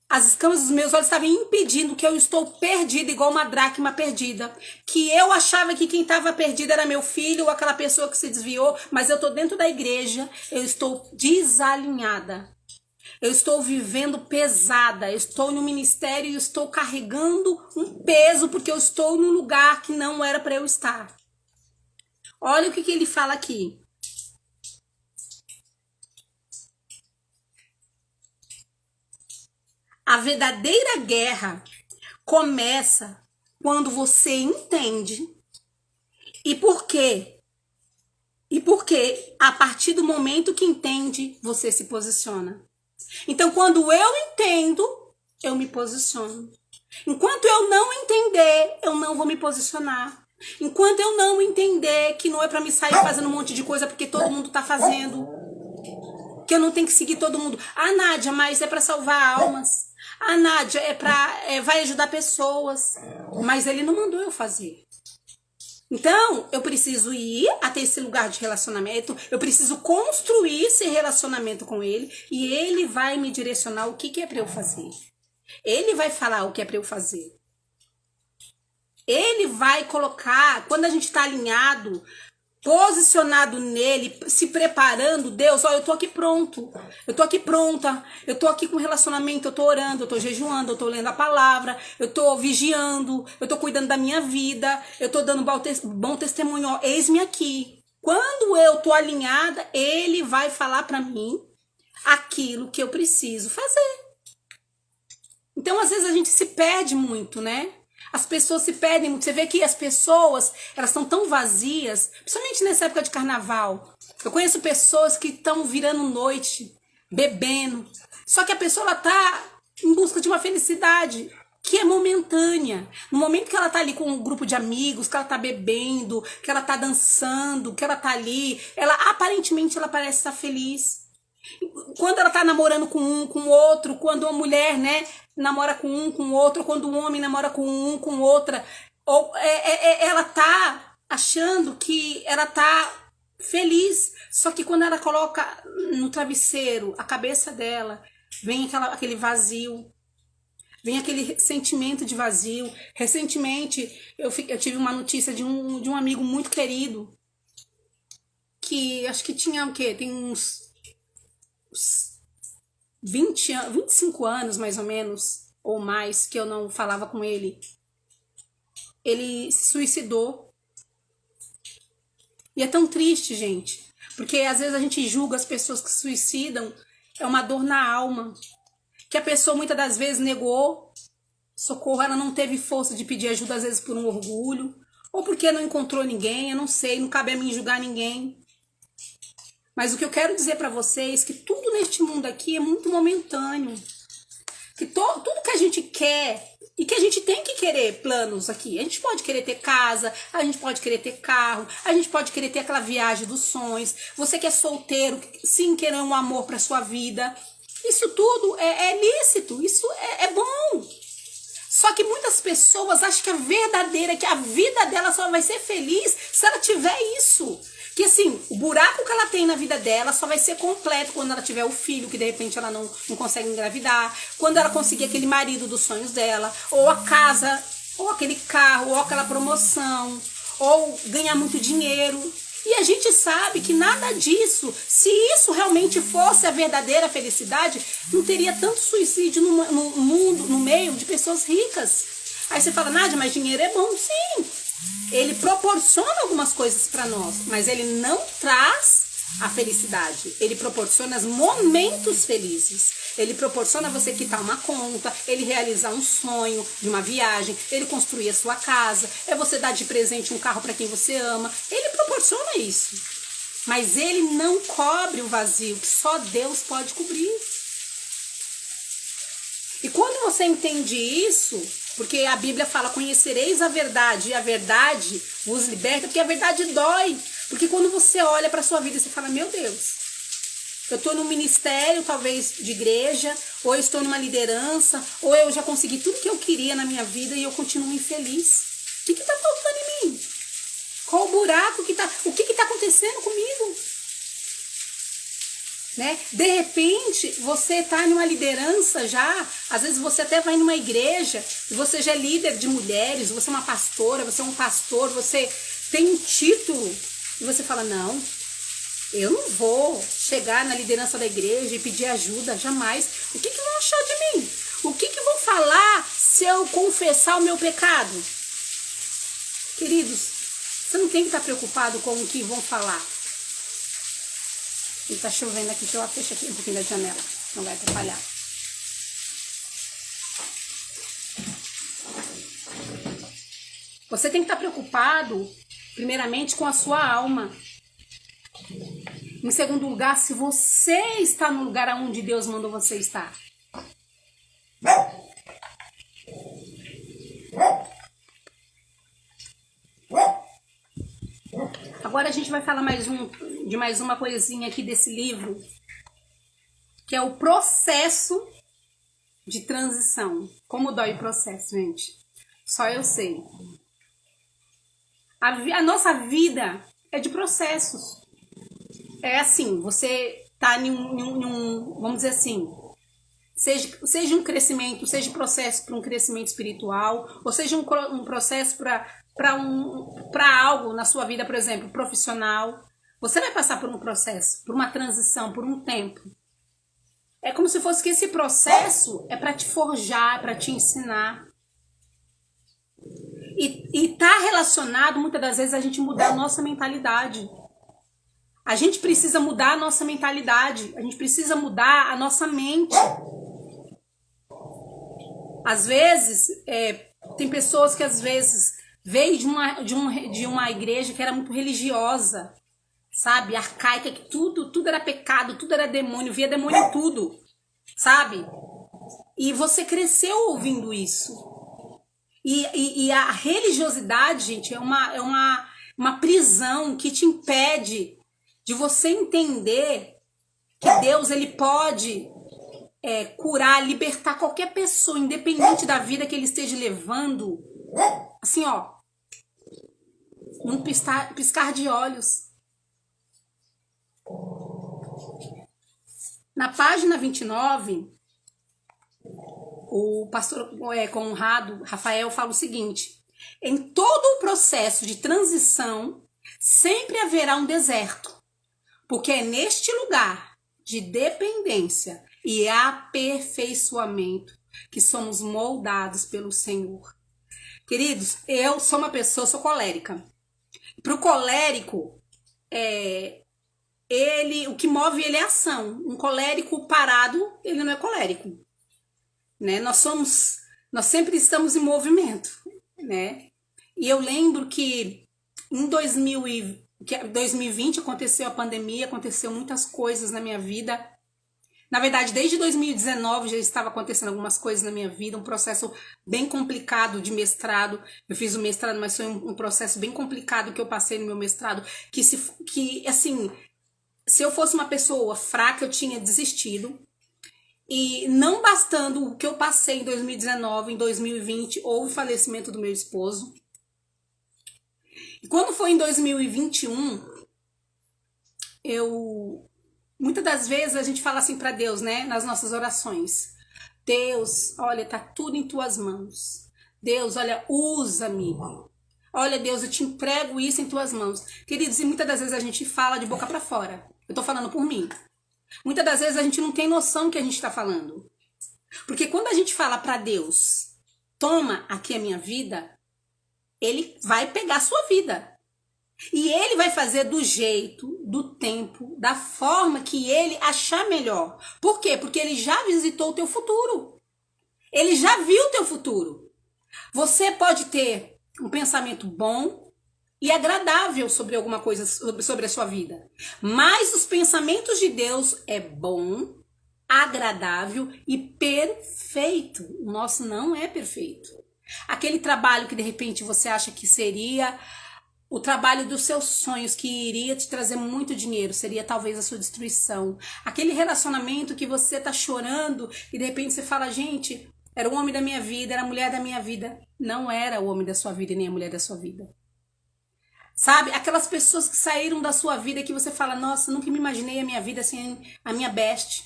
S1: as escamas dos meus olhos estavam impedindo que eu estou perdida, igual uma dracma perdida. Que eu achava que quem estava perdido era meu filho ou aquela pessoa que se desviou, mas eu estou dentro da igreja, eu estou desalinhada. Eu estou vivendo pesada, eu estou no ministério e estou carregando um peso porque eu estou num lugar que não era para eu estar. Olha o que ele fala aqui. A verdadeira guerra começa quando você entende. E por quê? E porque a partir do momento que entende, você se posiciona. Então, quando eu entendo, eu me posiciono. Enquanto eu não entender, eu não vou me posicionar. Enquanto eu não entender que não é para me sair fazendo um monte de coisa porque todo mundo tá fazendo, que eu não tenho que seguir todo mundo. Ah, Nádia, mas é para salvar almas. Ah, Nádia, vai ajudar pessoas. Mas ele não mandou eu fazer. Então, eu preciso ir até esse lugar de relacionamento, eu preciso construir esse relacionamento com ele e ele vai me direcionar o que é para eu fazer. Ele vai falar o que é para eu fazer. Ele vai colocar, quando a gente está alinhado, posicionado nele, se preparando, Deus, ó, eu tô aqui pronto, eu tô aqui pronta, eu tô aqui com relacionamento, eu tô orando, eu tô jejuando, eu tô lendo a palavra, eu tô vigiando, eu tô cuidando da minha vida, eu tô dando bom testemunho, ó, eis-me aqui. Quando eu tô alinhada, ele vai falar pra mim aquilo que eu preciso fazer. Então, às vezes a gente se perde muito, né? As pessoas se perdem muito. Você vê que as pessoas, elas estão tão vazias, principalmente nessa época de carnaval. Eu conheço pessoas que estão virando noite, bebendo. Só que a pessoa, ela tá em busca de uma felicidade que é momentânea. No momento que ela tá ali com um grupo de amigos, que ela tá bebendo, que ela tá dançando, que ela tá ali, ela aparentemente ela parece estar feliz. Quando ela tá namorando com um, com outro, quando uma mulher, né, namora com um, com outro, quando um homem namora com um, com outra, ou ela tá achando que ela tá feliz, só que quando ela coloca no travesseiro a cabeça dela, vem aquele vazio, vem aquele sentimento de vazio. Recentemente eu tive uma notícia de um amigo muito querido, que acho que tinha o quê? Tem uns 25 anos, mais ou menos, ou mais, que eu não falava com ele. Ele se suicidou. E é tão triste, gente. Porque às vezes a gente julga as pessoas que se suicidam, é uma dor na alma. Que a pessoa muitas das vezes negou socorro, ela não teve força de pedir ajuda, às vezes por um orgulho, ou porque não encontrou ninguém, eu não sei, não cabe a mim julgar ninguém. Mas o que eu quero dizer para vocês é que tudo neste mundo aqui é muito momentâneo. Que tudo que a gente quer, e que a gente tem que querer planos aqui. A gente pode querer ter casa, a gente pode querer ter carro, a gente pode querer ter aquela viagem dos sonhos. Você que é solteiro, sim, querer um amor para sua vida. Isso tudo é lícito, isso é bom. Só que muitas pessoas acham que a vida dela só vai ser feliz se ela tiver isso. Que assim, o buraco que ela tem na vida dela só vai ser completo quando ela tiver o filho, que de repente ela não consegue engravidar, quando ela conseguir aquele marido dos sonhos dela, ou a casa, ou aquele carro, ou aquela promoção, ou ganhar muito dinheiro. E a gente sabe que nada disso, se isso realmente fosse a verdadeira felicidade, não teria tanto suicídio no mundo, no meio de pessoas ricas. Aí você fala, Nádia, mas dinheiro é bom? Sim. Ele proporciona algumas coisas para nós, mas ele não traz a felicidade. Ele proporciona os momentos felizes. Ele proporciona você quitar uma conta, ele realizar um sonho de uma viagem, ele construir a sua casa, é você dar de presente um carro para quem você ama. Ele proporciona isso. mas ele não cobre o vazio que só Deus pode cobrir. E quando você entende isso, porque a Bíblia fala, conhecereis a verdade e a verdade vos liberta, porque a verdade dói. Porque quando você olha para a sua vida, você fala, meu Deus, eu estou num ministério, talvez, de igreja, ou eu estou numa liderança, ou eu já consegui tudo que eu queria na minha vida e eu continuo infeliz. O que está faltando em mim? Qual o buraco que tá? O que está acontecendo comigo? Né? De repente, você está numa liderança já, às vezes você até vai numa igreja, e você já é líder de mulheres, você é uma pastora, você é um pastor, você tem um título, e você fala, não, eu não vou chegar na liderança da igreja e pedir ajuda, jamais. O que vão achar de mim? O que vão falar se eu confessar o meu pecado? Queridos, você não tem que estar preocupado com o que vão falar. E tá chovendo aqui, que eu fecho aqui um pouquinho da janela, não vai atrapalhar. Você tem que estar preocupado, primeiramente, com a sua alma. Em segundo lugar, se você está no lugar onde Deus mandou você estar. Agora a gente vai falar de mais uma coisinha aqui desse livro, que é o processo de transição. Como dói o processo, gente? Só eu sei. A nossa vida é de processos. É assim, você tá em um, vamos dizer assim, seja um crescimento, seja um processo para um crescimento espiritual, ou seja um processo para algo na sua vida, por exemplo, profissional. Você vai passar por um processo, por uma transição, por um tempo. É como se fosse que esse processo é para te forjar, para te ensinar. E tá relacionado, muitas das vezes, a gente mudar a nossa mentalidade. A gente precisa mudar a nossa mentalidade. A gente precisa mudar a nossa mente. Às vezes, tem pessoas que às vezes veio de uma igreja que era muito religiosa, sabe? Arcaica, que tudo era pecado, tudo era demônio, via demônio em tudo, sabe? E você cresceu ouvindo isso. E a religiosidade, gente, é uma prisão que te impede de você entender que Deus, ele pode curar, libertar qualquer pessoa, independente da vida que ele esteja levando, assim, ó, num piscar de olhos. Na página 29, o pastor Conrado Rafael fala o seguinte: em todo o processo de transição, sempre haverá um deserto, porque é neste lugar de dependência e aperfeiçoamento que somos moldados pelo Senhor. Queridos, eu sou uma pessoa, sou colérica. Para o colérico, o que move ele é ação. Um colérico parado, ele não é colérico, né? Nós sempre estamos em movimento, né? E eu lembro que em 2020 aconteceu a pandemia, aconteceu muitas coisas na minha vida. Na verdade, desde 2019 já estava acontecendo algumas coisas na minha vida, um processo bem complicado de mestrado. Eu fiz o mestrado, mas foi um processo bem complicado que eu passei no meu mestrado, que assim, se eu fosse uma pessoa fraca, eu tinha desistido. E não bastando o que eu passei em 2019, em 2020, houve o falecimento do meu esposo. E quando foi em 2021, muitas das vezes a gente fala assim para Deus, né, nas nossas orações: Deus, olha, tá tudo em tuas mãos. Deus, olha, usa-me. Olha, Deus, eu te entrego isso em tuas mãos. Queridos, e muitas das vezes a gente fala de boca para fora. Eu tô falando por mim. Muitas das vezes a gente não tem noção que a gente está falando. Porque quando a gente fala para Deus, toma aqui a minha vida, ele vai pegar a sua vida. E ele vai fazer do jeito, do tempo, da forma que ele achar melhor. Por quê? Porque ele já visitou o teu futuro. Ele já viu o teu futuro. Você pode ter um pensamento bom e agradável sobre alguma coisa, sobre a sua vida. Mas os pensamentos de Deus é bom, agradável e perfeito. O nosso não é perfeito. Aquele trabalho que de repente você acha que seria o trabalho dos seus sonhos, que iria te trazer muito dinheiro, seria talvez a sua destruição. Aquele relacionamento que você tá chorando e de repente você fala, gente, era o homem da minha vida, era a mulher da minha vida. Não era o homem da sua vida e nem a mulher da sua vida. Sabe? Aquelas pessoas que saíram da sua vida que você fala, nossa, nunca me imaginei a minha vida sem a minha best.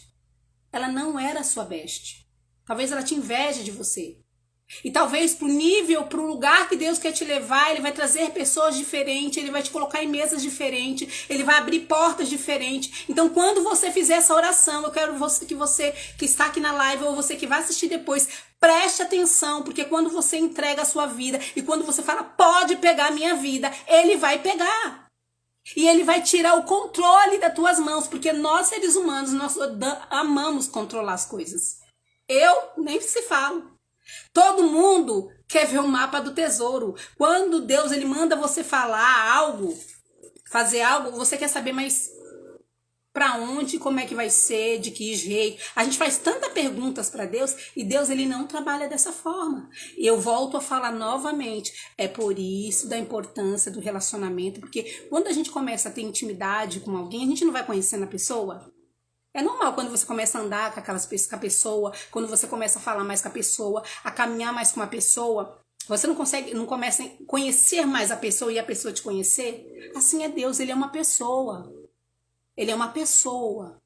S1: Ela não era a sua best. Talvez ela tinha inveja de você. E talvez pro nível, pro lugar que Deus quer te levar, Ele vai trazer pessoas diferentes, Ele vai te colocar em mesas diferentes, Ele vai abrir portas diferentes. Então quando você fizer essa oração, eu quero que você que está aqui na live ou você que vai assistir depois, preste atenção, porque quando você entrega a sua vida e quando você fala, pode pegar a minha vida, Ele vai pegar. E Ele vai tirar o controle das tuas mãos, porque nós seres humanos, nós amamos controlar as coisas. Eu nem se falo. Todo mundo quer ver o mapa do tesouro. Quando Deus ele manda você falar algo, fazer algo, você quer saber mais para onde, como é que vai ser, de que jeito. A gente faz tantas perguntas para Deus e Deus ele não trabalha dessa forma. E eu volto a falar novamente, é por isso da importância do relacionamento, porque quando a gente começa a ter intimidade com alguém, a gente não vai conhecendo a pessoa. É normal quando você começa a andar com a pessoa, quando você começa a falar mais com a pessoa, a caminhar mais com uma pessoa, você não começa a conhecer mais a pessoa e a pessoa te conhecer? Assim é Deus, Ele é uma pessoa. Ele é uma pessoa.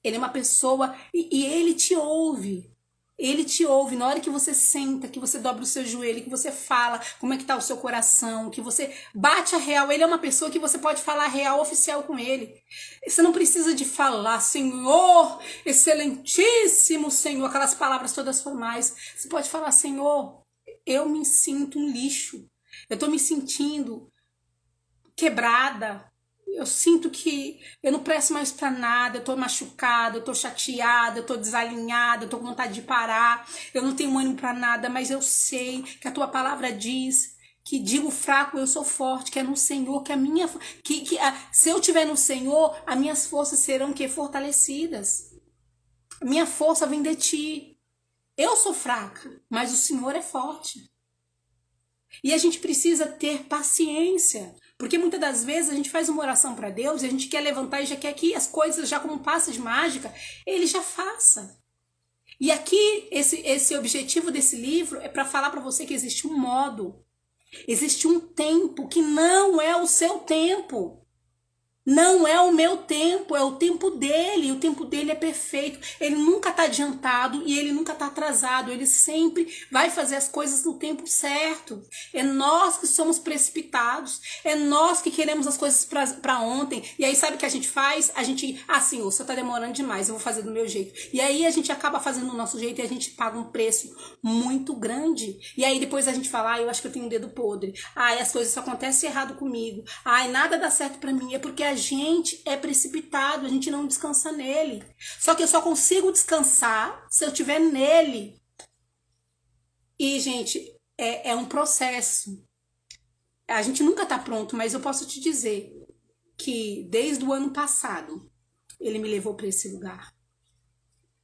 S1: Ele é uma pessoa e Ele te ouve. Ele te ouve na hora que você senta, que você dobra o seu joelho, que você fala como é que tá o seu coração, que você bate a real. Ele é uma pessoa que você pode falar real oficial com ele. Você não precisa de falar, Senhor, excelentíssimo Senhor, aquelas palavras todas formais. Você pode falar, Senhor, eu me sinto um lixo. Eu tô me sentindo quebrada. Eu sinto que eu não presto mais pra nada, eu tô machucada, eu tô chateada, eu tô desalinhada, eu tô com vontade de parar, eu não tenho ânimo pra nada, mas eu sei que a tua palavra diz que digo fraco, eu sou forte, que é no Senhor, que a minha se eu tiver no Senhor, as minhas forças serão fortalecidas. A minha força vem de ti. Eu sou fraca, mas o Senhor é forte. E a gente precisa ter paciência. Porque muitas das vezes a gente faz uma oração para Deus e a gente quer levantar e já quer que as coisas, já como um passe de mágica, Ele já faça. E aqui, esse objetivo desse livro é para falar para você que existe um modo, existe um tempo que não é o seu tempo. Não é o meu tempo, é o tempo dele. E o tempo dele é perfeito. Ele nunca está adiantado e ele nunca está atrasado. Ele sempre vai fazer as coisas no tempo certo. É nós que somos precipitados. É nós que queremos as coisas para ontem. E aí sabe o que a gente faz? A gente, Senhor, você está demorando demais, eu vou fazer do meu jeito. E aí a gente acaba fazendo do nosso jeito e a gente paga um preço muito grande. E aí depois a gente fala, eu acho que eu tenho um dedo podre. As coisas só acontecem errado comigo. Nada dá certo para mim. É porque a gente é precipitado, a gente não descansa nele. Só que eu só consigo descansar se eu estiver nele. E, gente, é um processo. A gente nunca tá pronto, mas eu posso te dizer que desde o ano passado, ele me levou para esse lugar.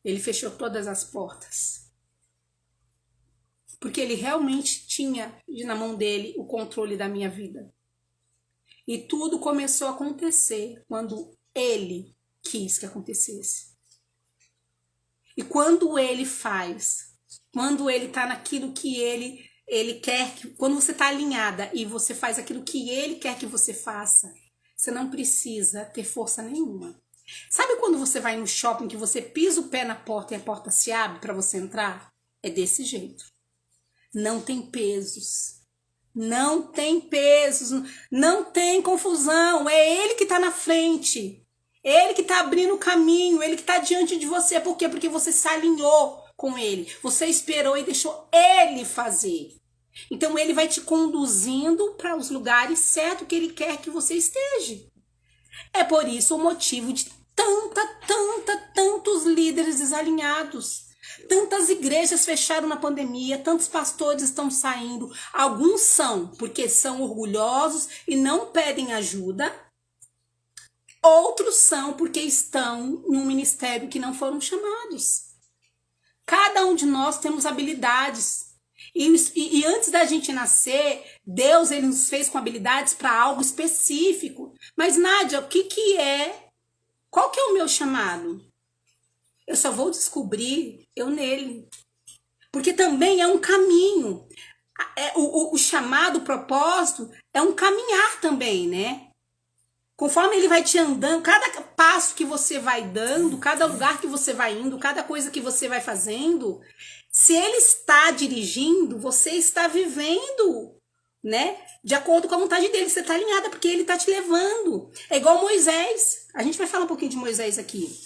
S1: Ele fechou todas as portas. Porque ele realmente tinha na mão dele o controle da minha vida. E tudo começou a acontecer quando ele quis que acontecesse. E quando ele faz, quando ele tá naquilo que ele quer, quando você tá alinhada e você faz aquilo que ele quer que você faça, você não precisa ter força nenhuma. Sabe quando você vai no shopping que você pisa o pé na porta e a porta se abre para você entrar? É desse jeito. Não tem pesos. Não tem pesos, não tem confusão, é ele que está na frente, ele que está abrindo o caminho, ele que está diante de você. Por quê? Porque você se alinhou com ele, você esperou e deixou ele fazer. Então ele vai te conduzindo para os lugares certos que ele quer que você esteja. É por isso o motivo de tantos líderes desalinhados. Tantas igrejas fecharam na pandemia, tantos pastores estão saindo. Alguns são porque são orgulhosos e não pedem ajuda. Outros são porque estão em um ministério que não foram chamados. Cada um de nós temos habilidades. E antes da gente nascer, Deus ele nos fez com habilidades para algo específico. Mas, Nádia, o que é? Qual que é o meu chamado? Eu só vou descobrir eu nele. Porque também é um caminho. O chamado, o propósito, é um caminhar também, né? Conforme ele vai te andando, cada passo que você vai dando, cada lugar que você vai indo, cada coisa que você vai fazendo, se ele está dirigindo, você está vivendo, né? De acordo com a vontade dele, você está alinhada porque ele está te levando. É igual Moisés. A gente vai falar um pouquinho de Moisés aqui.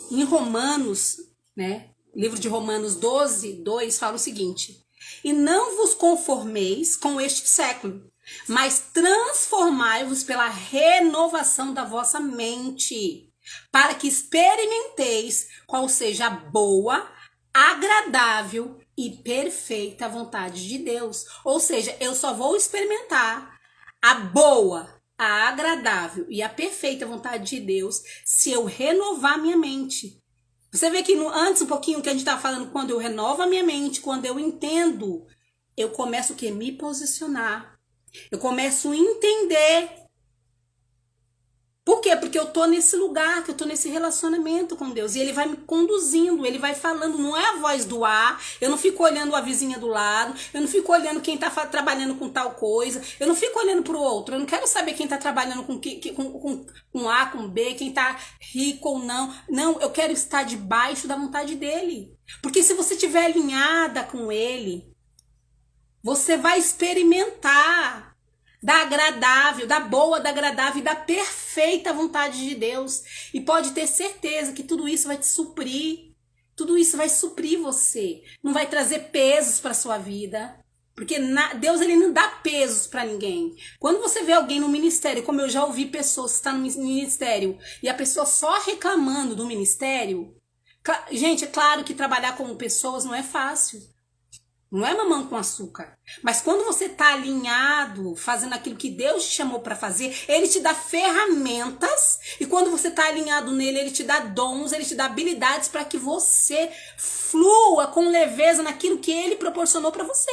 S1: Em Romanos, né? Livro de Romanos 12, 2 fala o seguinte: e não vos conformeis com este século, mas transformai-vos pela renovação da vossa mente, para que experimenteis qual seja a boa, agradável e perfeita vontade de Deus. Ou seja, eu só vou experimentar a boa, a agradável e a perfeita vontade de Deus se eu renovar minha mente. Você vê que antes um pouquinho que a gente estava falando, quando eu renovo a minha mente, quando eu entendo, eu começo o quê? Me posicionar. Eu começo a entender. Por quê? Porque eu tô nesse lugar, que eu tô nesse relacionamento com Deus. E ele vai me conduzindo, ele vai falando, não é a voz do ar. Eu não fico olhando a vizinha do lado, eu não fico olhando quem tá trabalhando com tal coisa, eu não fico olhando pro outro. Eu não quero saber quem tá trabalhando com A, com B, quem tá rico ou não. Não, eu quero estar debaixo da vontade dele. Porque se você estiver alinhada com ele, você vai experimentar da agradável, da boa, da agradável e da perfeita vontade de Deus. E pode ter certeza que tudo isso vai te suprir. Tudo isso vai suprir você. Não vai trazer pesos para sua vida. Porque Deus ele não dá pesos para ninguém. Quando você vê alguém no ministério, como eu já ouvi pessoas que estão no ministério, e a pessoa só reclamando do ministério, gente, é claro que trabalhar com pessoas não é fácil. Não é mamão com açúcar. Mas quando você está alinhado, fazendo aquilo que Deus te chamou para fazer, ele te dá ferramentas. E quando você está alinhado nele, ele te dá dons, ele te dá habilidades para que você flua com leveza naquilo que ele proporcionou para você.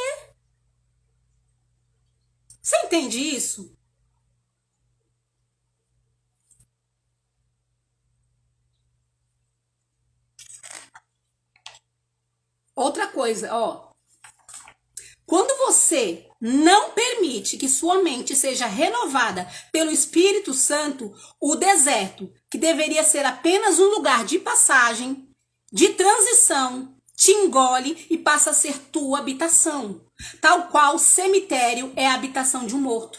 S1: Você entende isso? Outra coisa, ó. Quando você não permite que sua mente seja renovada pelo Espírito Santo, o deserto, que deveria ser apenas um lugar de passagem, de transição, te engole e passa a ser tua habitação, tal qual o cemitério é a habitação de um morto.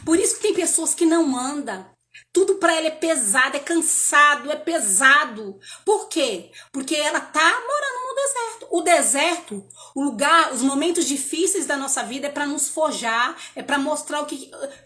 S1: Por isso que tem pessoas que não andam. Tudo para ela é pesado, é cansado, é pesado. Por quê? Porque ela tá morando no deserto. O deserto, o lugar, os momentos difíceis da nossa vida é para nos forjar, é para mostrar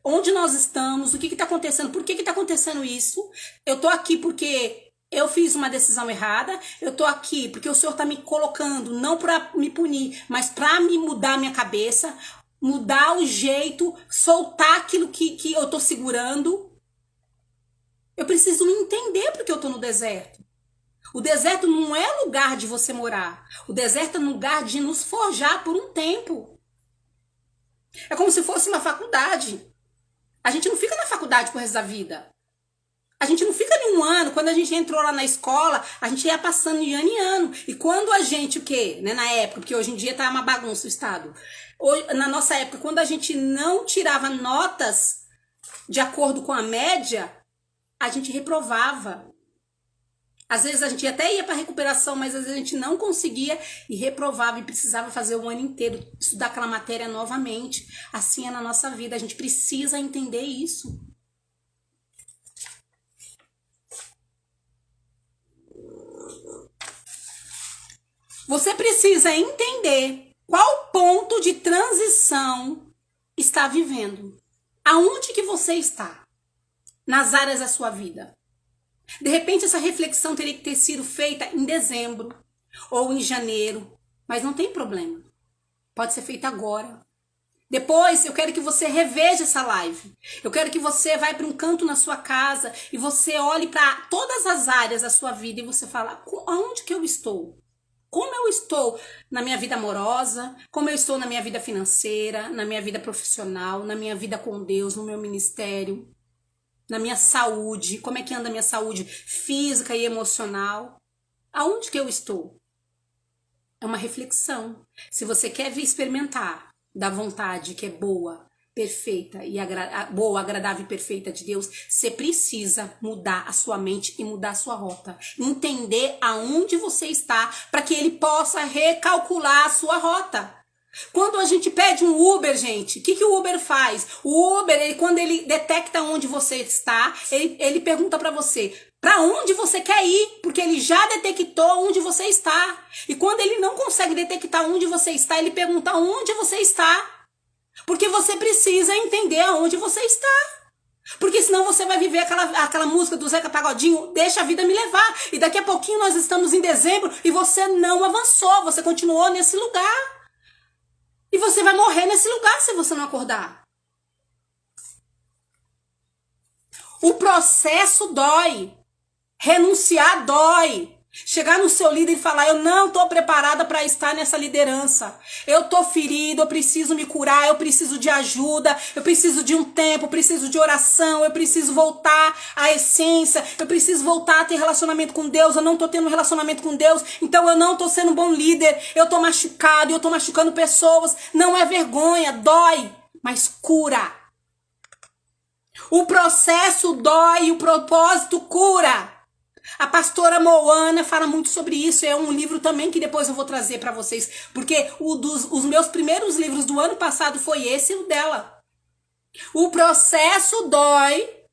S1: onde nós estamos, o que está acontecendo, por que está acontecendo isso. Eu tô aqui porque eu fiz uma decisão errada, eu tô aqui porque o Senhor tá me colocando, não para me punir, mas para me mudar a minha cabeça, mudar o jeito, soltar aquilo que eu tô segurando. Eu preciso entender porque eu tô no deserto. O deserto não é lugar de você morar. O deserto é lugar de nos forjar por um tempo. É como se fosse uma faculdade. A gente não fica na faculdade pro resto da vida. A gente não fica em um ano. Quando a gente entrou lá na escola, a gente ia passando de ano em ano. E quando a gente, o quê? Né, na época, porque hoje em dia tá uma bagunça o estado. Na nossa época, quando a gente não tirava notas de acordo com a média, a gente reprovava. Às vezes a gente até ia para recuperação, mas às vezes a gente não conseguia e reprovava e precisava fazer o ano inteiro, estudar aquela matéria novamente. Assim é na nossa vida, a gente precisa entender isso. Você precisa entender qual ponto de transição está vivendo? Aonde que você está? Nas áreas da sua vida. De repente essa reflexão teria que ter sido feita em dezembro ou em janeiro, mas não tem problema. Pode ser feita agora. Depois eu quero que você reveja essa live. Eu quero que você vá para um canto na sua casa e você olhe para todas as áreas da sua vida e você fala, aonde que eu estou? Como eu estou na minha vida amorosa, como eu estou na minha vida financeira, na minha vida profissional, na minha vida com Deus, no meu ministério, na minha saúde, como é que anda a minha saúde física e emocional? Aonde que eu estou? É uma reflexão. Se você quer vir experimentar da vontade que é boa, perfeita e boa, agradável e perfeita de Deus, você precisa mudar a sua mente e mudar a sua rota. Entender aonde você está para que ele possa recalcular a sua rota. Quando a gente pede um Uber, gente, o que o Uber faz? O Uber, quando ele detecta onde você está, ele pergunta para você, para onde você quer ir? Porque ele já detectou onde você está. E quando ele não consegue detectar onde você está, ele pergunta onde você está. Porque você precisa entender aonde você está. Porque senão você vai viver aquela música do Zeca Pagodinho, deixa a vida me levar. E daqui a pouquinho nós estamos em dezembro e você não avançou, você continuou nesse lugar. E você vai morrer nesse lugar se você não acordar. O processo dói. Renunciar dói. Chegar no seu líder e falar, eu não estou preparada para estar nessa liderança. Eu estou ferida, eu preciso me curar, eu preciso de ajuda, eu preciso de um tempo, eu preciso de oração, eu preciso voltar à essência, eu preciso voltar a ter relacionamento com Deus, eu não estou tendo relacionamento com Deus, então eu não estou sendo um bom líder, eu estou machucado, eu estou machucando pessoas. Não é vergonha, dói, mas cura. O processo dói, o propósito cura. A pastora Moana fala muito sobre isso, é um livro também que depois eu vou trazer para vocês, porque os meus primeiros livros do ano passado foi esse e o dela. O processo dói,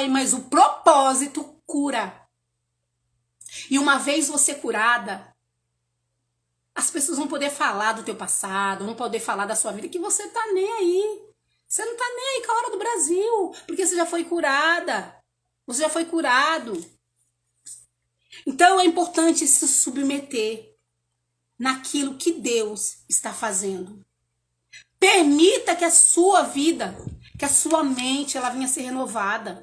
S1: mas o propósito cura. E uma vez você curada, as pessoas vão poder falar do teu passado, vão poder falar da sua vida, que você tá nem aí. Você não tá nem aí com a hora do Brasil, porque você já foi curada. Você já foi curado. Então é importante se submeter naquilo que Deus está fazendo. Permita que a sua vida, que a sua mente, ela venha a ser renovada.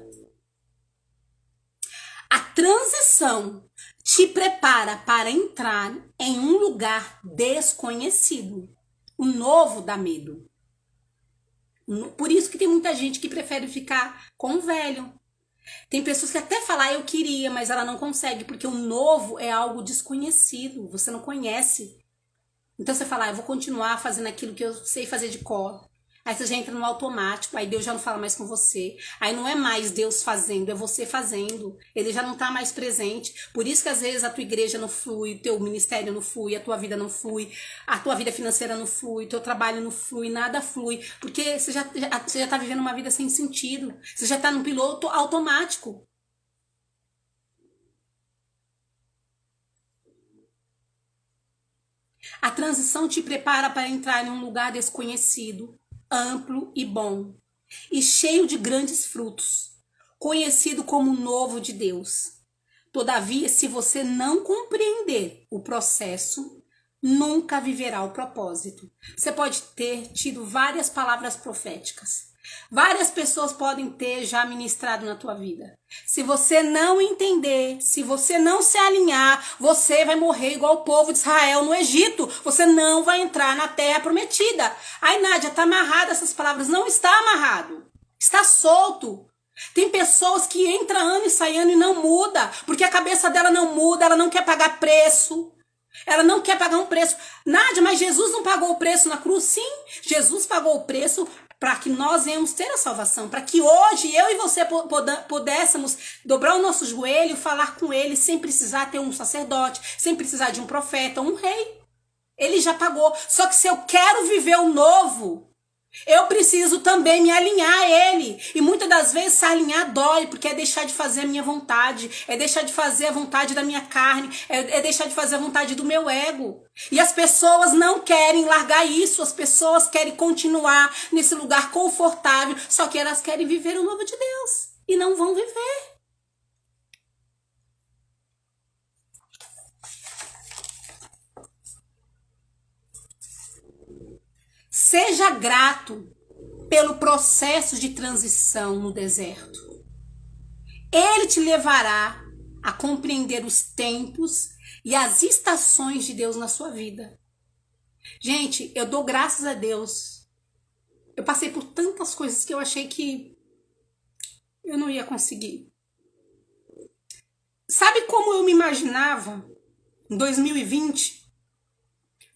S1: A transição te prepara para entrar em um lugar desconhecido. O novo dá medo. Por isso que tem muita gente que prefere ficar com o velho. Tem pessoas que até falam, eu queria, mas ela não consegue, porque o novo é algo desconhecido, você não conhece. Então você fala, eu vou continuar fazendo aquilo que eu sei fazer de cor. Aí você já entra no automático, aí Deus já não fala mais com você. Aí não é mais Deus fazendo, é você fazendo. Ele já não está mais presente. Por isso que às vezes a tua igreja não flui, o teu ministério não flui, a tua vida não flui, a tua vida financeira não flui, o teu trabalho não flui, nada flui. Porque você já tá vivendo uma vida sem sentido. Você já está no piloto automático. A transição te prepara para entrar em um lugar desconhecido, amplo e bom, e cheio de grandes frutos, conhecido como o novo de Deus. Todavia, se você não compreender o processo, nunca viverá o propósito. Você pode ter tido várias palavras proféticas. Várias pessoas podem ter já ministrado na tua vida. Se você não entender, se você não se alinhar, você vai morrer igual o povo de Israel no Egito. Você não vai entrar na terra prometida. Ai, Nádia, tá amarrado essas palavras. Não está amarrado. Está solto. Tem pessoas que entram ano e saem ano e não muda, porque a cabeça dela não muda, ela não quer pagar preço. Ela não quer pagar um preço. Nádia, mas Jesus não pagou o preço na cruz? Sim, Jesus pagou o preço para que nós venhamos ter a salvação, para que hoje eu e você pudéssemos dobrar o nosso joelho e falar com ele sem precisar ter um sacerdote, sem precisar de um profeta, um rei. Ele já pagou. Só que se eu quero viver o novo, Eu preciso também me alinhar a ele. E muitas das vezes se alinhar dói, porque é deixar de fazer a minha vontade, é deixar de fazer a vontade da minha carne, é deixar de fazer a vontade do meu ego. E as pessoas não querem largar isso, as pessoas querem continuar nesse lugar confortável, só que elas querem viver o novo de Deus e não vão viver. Seja grato pelo processo de transição no deserto. Ele te levará a compreender os tempos e as estações de Deus na sua vida. Gente, eu dou graças a Deus. Eu passei por tantas coisas que eu achei que eu não ia conseguir. Sabe como eu me imaginava em 2020?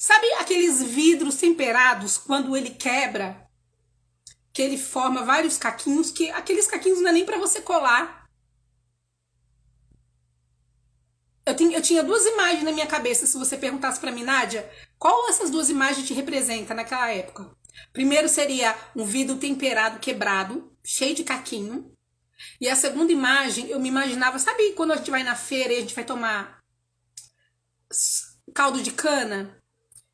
S1: Sabe aqueles vidros temperados, quando ele quebra, que ele forma vários caquinhos, que aqueles caquinhos não é nem para você colar. Eu tinha duas imagens na minha cabeça, se você perguntasse para mim, Nádia, qual essas duas imagens te representa naquela época? Primeiro seria um vidro temperado, quebrado, cheio de caquinho. E a segunda imagem, eu me imaginava, sabe quando a gente vai na feira e a gente vai tomar caldo de cana?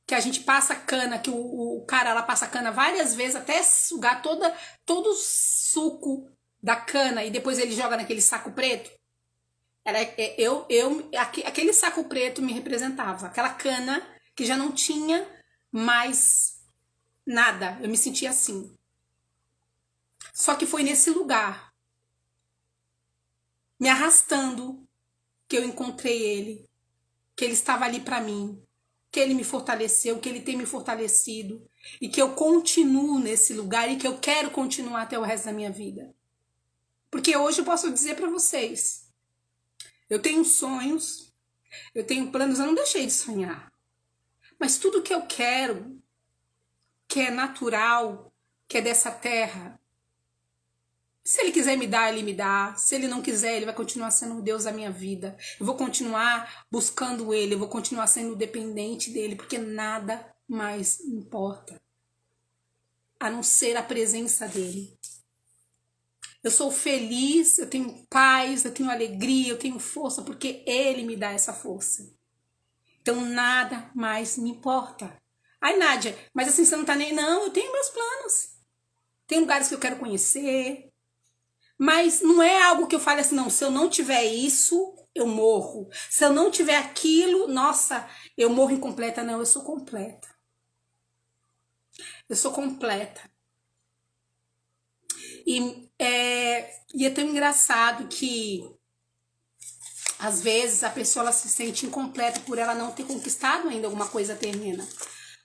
S1: Que a gente passa cana, que o cara lá passa cana várias vezes até sugar todo o suco da cana e depois ele joga naquele saco preto. Aquele saco preto me representava. Aquela cana que já não tinha mais nada. Eu me sentia assim. Só que foi nesse lugar, me arrastando, que eu encontrei ele. Que ele estava ali para mim. Que ele me fortaleceu, que ele tem me fortalecido. E que eu continuo nesse lugar e que eu quero continuar até o resto da minha vida. Porque hoje eu posso dizer para vocês, eu tenho sonhos, eu tenho planos, eu não deixei de sonhar. Mas tudo que eu quero, que é natural, que é dessa terra, se ele quiser me dar, ele me dá. Se ele não quiser, ele vai continuar sendo o Deus da minha vida. Eu vou continuar buscando ele, eu vou continuar sendo dependente dele, porque nada mais importa a não ser a presença dele. Eu sou feliz, eu tenho paz, eu tenho alegria, eu tenho força, porque ele me dá essa força. Então nada mais me importa. Ai, Nádia, mas assim você não tá nem... Não, eu tenho meus planos. Tem lugares que eu quero conhecer. Mas não é algo que eu fale assim, não, se eu não tiver isso, eu morro. Se eu não tiver aquilo, nossa, eu morro incompleta. Não, eu sou completa. Eu sou completa. E é tão engraçado que, às vezes, a pessoa ela se sente incompleta por ela não ter conquistado ainda alguma coisa terrena.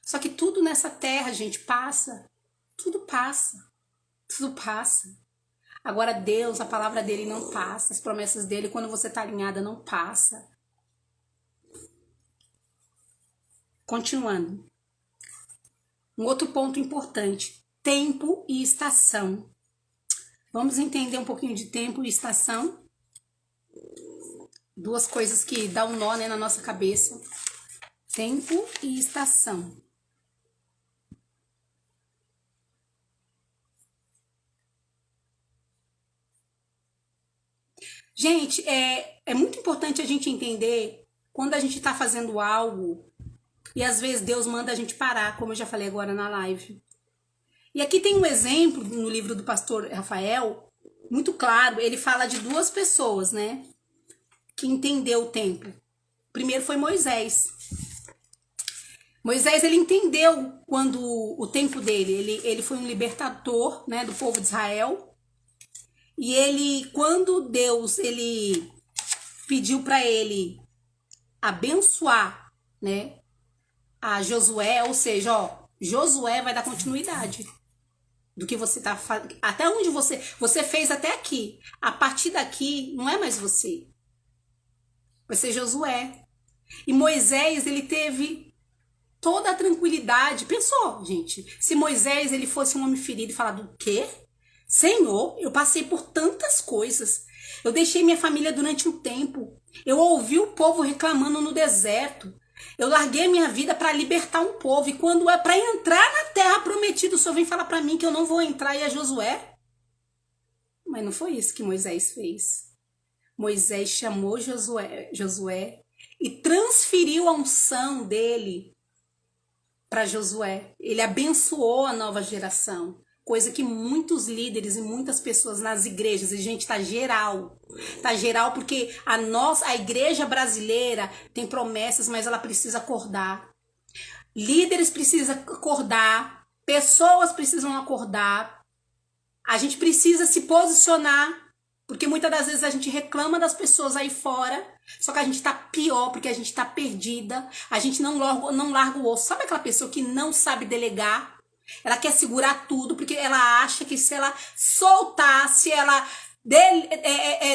S1: Só que tudo nessa terra, gente, passa. Tudo passa. Tudo passa. Agora Deus, a palavra dele não passa. As promessas dele, quando você está alinhada, não passa. Continuando. Um outro ponto importante. Tempo e estação. Vamos entender um pouquinho de tempo e estação. Duas coisas que dão um nó, né, na nossa cabeça. Tempo e estação. Gente, é muito importante a gente entender quando a gente está fazendo algo e às vezes Deus manda a gente parar, como eu já falei agora na live. E aqui tem um exemplo no livro do pastor Rafael, muito claro. Ele fala de duas pessoas, né, que entendeu o tempo. Primeiro foi Moisés. Moisés, ele entendeu quando o tempo dele, ele foi um libertador, né, do povo de Israel. E ele, quando Deus, ele pediu para ele abençoar, né, a Josué, ou seja, ó, Josué vai dar continuidade do que você tá fazendo, até onde você fez até aqui. A partir daqui não é mais você. Vai ser Josué. E Moisés, ele teve toda a tranquilidade. Pensou, gente, se Moisés ele fosse um homem ferido e falar do quê? Senhor, eu passei por tantas coisas. Eu deixei minha família durante um tempo. Eu ouvi o povo reclamando no deserto. Eu larguei minha vida para libertar um povo. E quando é para entrar na terra prometida, o Senhor vem falar para mim que eu não vou entrar e é Josué. Mas não foi isso que Moisés fez. Moisés chamou Josué e transferiu a unção dele para Josué. Ele abençoou a nova geração. Coisa que muitos líderes e muitas pessoas nas igrejas, e gente, tá geral. Tá geral porque a igreja brasileira tem promessas, mas ela precisa acordar. Líderes precisam acordar, pessoas precisam acordar. A gente precisa se posicionar, porque muitas das vezes a gente reclama das pessoas aí fora, só que a gente tá pior, porque a gente tá perdida, a gente não larga o osso. Sabe aquela pessoa que não sabe delegar? Ela quer segurar tudo, porque ela acha que se ela soltar, se ela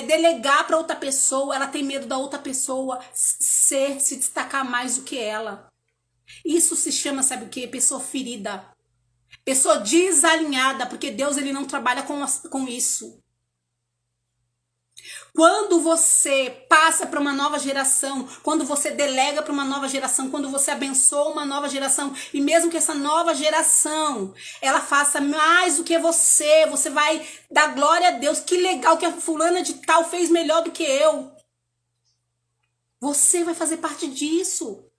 S1: delegar para outra pessoa, ela tem medo da outra pessoa se destacar mais do que ela. Isso se chama, sabe o quê? Pessoa ferida. Pessoa desalinhada, porque Deus ele não trabalha com isso. Quando você passa para uma nova geração, quando você delega para uma nova geração, quando você abençoa uma nova geração, e mesmo que essa nova geração, ela faça mais do que você vai dar glória a Deus, que legal que a fulana de tal fez melhor do que eu. Você vai fazer parte disso.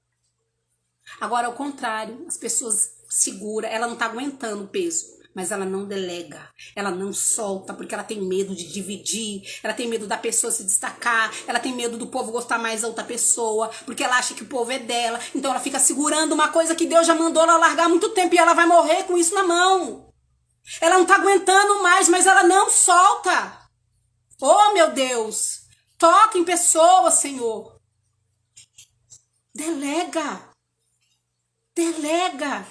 S1: Agora, ao contrário, as pessoas seguram, ela não tá aguentando o peso. Mas ela não delega, ela não solta, porque ela tem medo de dividir, ela tem medo da pessoa se destacar, ela tem medo do povo gostar mais da outra pessoa, porque ela acha que o povo é dela, então ela fica segurando uma coisa que Deus já mandou ela largar há muito tempo e ela vai morrer com isso na mão. Ela não tá aguentando mais, mas ela não solta. Oh, meu Deus, toca em pessoas, Senhor. Delega. Delega.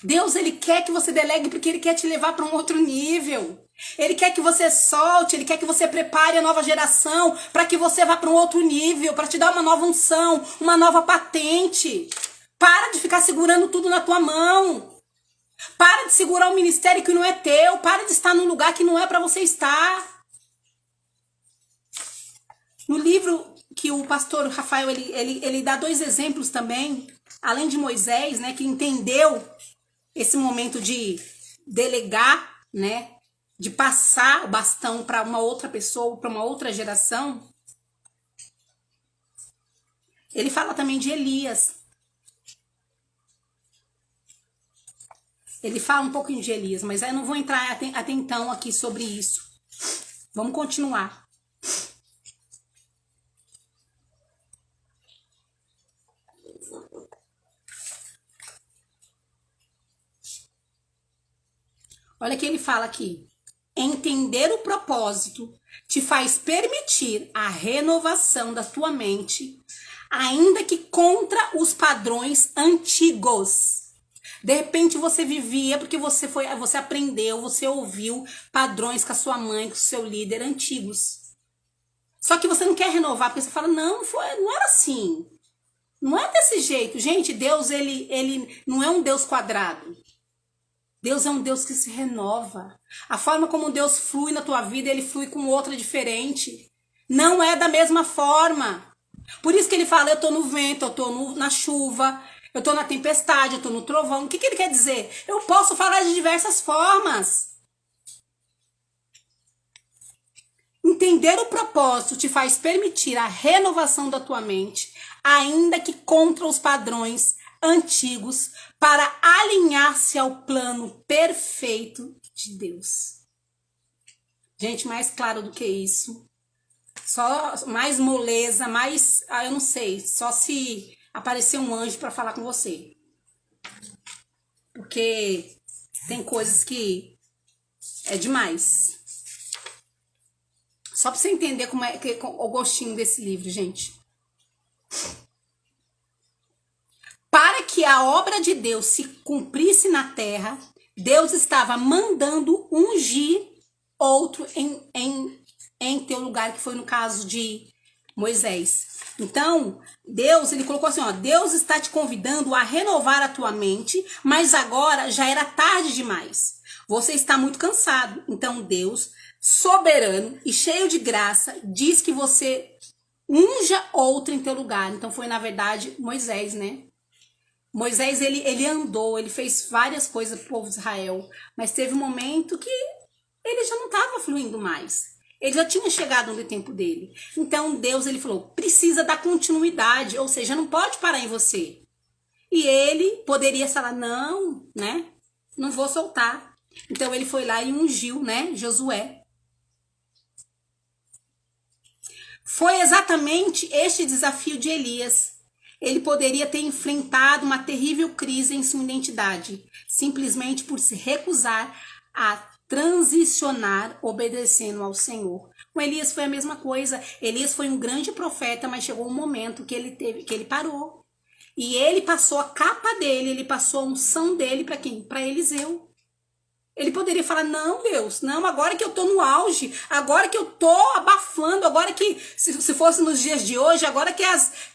S1: Deus, ele quer que você delegue porque ele quer te levar para um outro nível. Ele quer que você solte, ele quer que você prepare a nova geração para que você vá para um outro nível, para te dar uma nova unção, uma nova patente. Para de ficar segurando tudo na tua mão. Para de segurar um ministério que não é teu, para de estar num lugar que não é para você estar. No livro que o pastor Rafael, ele dá 2 exemplos também, além de Moisés, né, que entendeu esse momento de delegar, né, de passar o bastão para uma outra pessoa, para uma outra geração. Ele fala também de Elias. Ele fala um pouquinho de Elias, mas eu não vou entrar até então aqui sobre isso. Vamos continuar. Olha o que ele fala aqui. Entender o propósito te faz permitir a renovação da tua mente, ainda que contra os padrões antigos. De repente você vivia porque você aprendeu, você ouviu padrões com a sua mãe, com o seu líder antigos. Só que você não quer renovar, porque você fala, não era assim. Não é desse jeito. Gente, Deus, ele não é um Deus quadrado. Deus é um Deus que se renova. A forma como Deus flui na tua vida, ele flui com outra diferente. Não é da mesma forma. Por isso que ele fala, eu tô no vento, eu tô na chuva, eu tô na tempestade, eu tô no trovão. O que ele quer dizer? Eu posso falar de diversas formas. Entender o propósito te faz permitir a renovação da tua mente, ainda que contra os padrões antigos, para alinhar-se ao plano perfeito de Deus. Gente, mais claro do que isso. Só mais moleza, mais, eu não sei, só se aparecer um anjo para falar com você. Porque tem coisas que é demais. Só para você entender como é que o gostinho desse livro, gente. Para que a obra de Deus se cumprisse na terra, Deus estava mandando ungir outro em teu lugar, que foi no caso de Moisés. Então, Deus, ele colocou assim, ó, Deus está te convidando a renovar a tua mente, mas agora já era tarde demais. Você está muito cansado. Então, Deus, soberano e cheio de graça, diz que você unja outro em teu lugar. Então foi, na verdade, Moisés, né? Moisés, ele andou, ele fez várias coisas pro povo de Israel, mas teve um momento que ele já não estava fluindo mais. Ele já tinha chegado no tempo dele. Então Deus, ele falou, precisa dar continuidade, ou seja, não pode parar em você. E ele poderia falar, não, né? Não vou soltar. Então ele foi lá e ungiu, né? Josué. Foi exatamente este desafio de Elias. Ele poderia ter enfrentado uma terrível crise em sua identidade, simplesmente por se recusar a transicionar obedecendo ao Senhor. Com Elias foi a mesma coisa. Elias foi um grande profeta, mas chegou um momento que ele parou. E ele passou a capa dele, ele passou a unção dele para quem? Para Eliseu. Ele poderia falar, não, Deus, não, agora que eu tô no auge, agora que eu tô abafando, agora que, se fosse nos dias de hoje, agora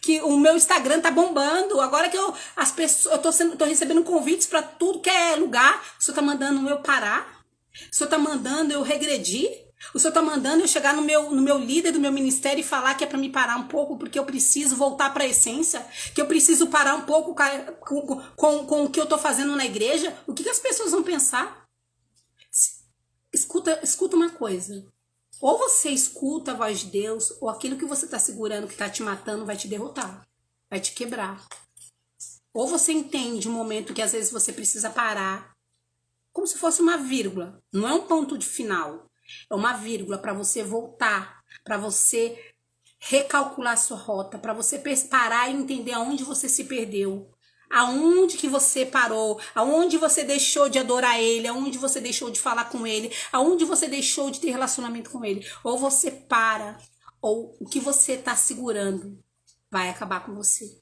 S1: que o meu Instagram tá bombando, agora que as pessoas, eu tô recebendo convites para tudo que é lugar, o Senhor tá mandando eu parar, o Senhor tá mandando eu regredir, o Senhor tá mandando eu chegar no meu líder do meu ministério e falar que é para me parar um pouco, porque eu preciso voltar para a essência, que eu preciso parar um pouco com o que eu tô fazendo na igreja. O que as pessoas vão pensar? Escuta uma coisa. Ou você escuta a voz de Deus, ou aquilo que você está segurando, que está te matando, vai te derrotar. Vai te quebrar. Ou você entende um momento que às vezes você precisa parar, como se fosse uma vírgula. Não é um ponto de final. É uma vírgula para você voltar, para você recalcular sua rota, para você parar e entender aonde você se perdeu. Aonde que você parou, aonde você deixou de adorar ele, aonde você deixou de falar com ele, aonde você deixou de ter relacionamento com ele. Ou você para, ou o que você está segurando vai acabar com você.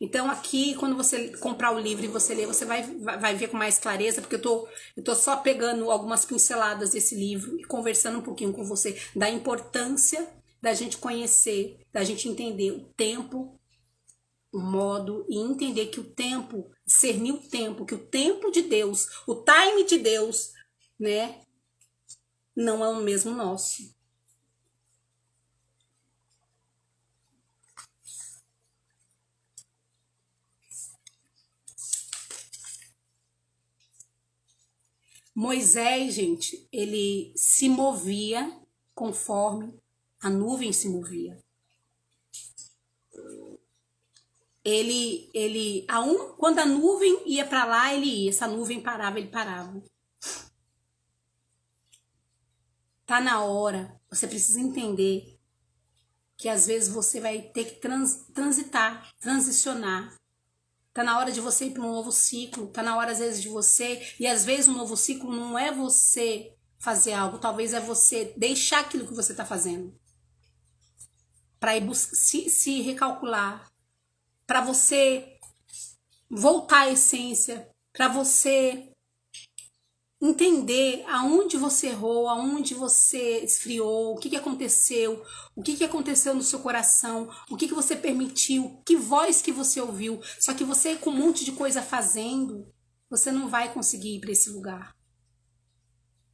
S1: Então aqui, quando você comprar o livro e você ler, você vai ver com mais clareza, porque eu tô só pegando algumas pinceladas desse livro e conversando um pouquinho com você da importância da gente conhecer, da gente entender o tempo, o modo, e entender que o tempo, discernir o tempo, que o tempo de Deus, o time de Deus, né, não é o mesmo nosso. Moisés, gente, ele se movia conforme a nuvem se movia. Quando a nuvem ia para lá, ele ia. Se a nuvem parava, ele parava. Tá na hora. Você precisa entender que às vezes você vai ter que transicionar. Tá na hora de você ir para um novo ciclo. Tá na hora, às vezes, de você... E às vezes um novo ciclo não é você fazer algo. Talvez é você deixar aquilo que você tá fazendo. Para ir se recalcular. Para você voltar à essência, para você entender aonde você errou, aonde você esfriou, o que aconteceu, o que aconteceu no seu coração, o que você permitiu, que voz que você ouviu. Só que você, com um monte de coisa fazendo, você não vai conseguir ir para esse lugar.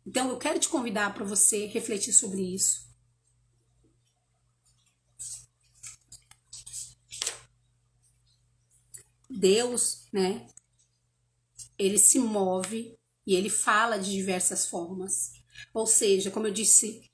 S1: Então eu quero te convidar para você refletir sobre isso. Deus, né, ele se move e ele fala de diversas formas. Ou seja, como eu disse,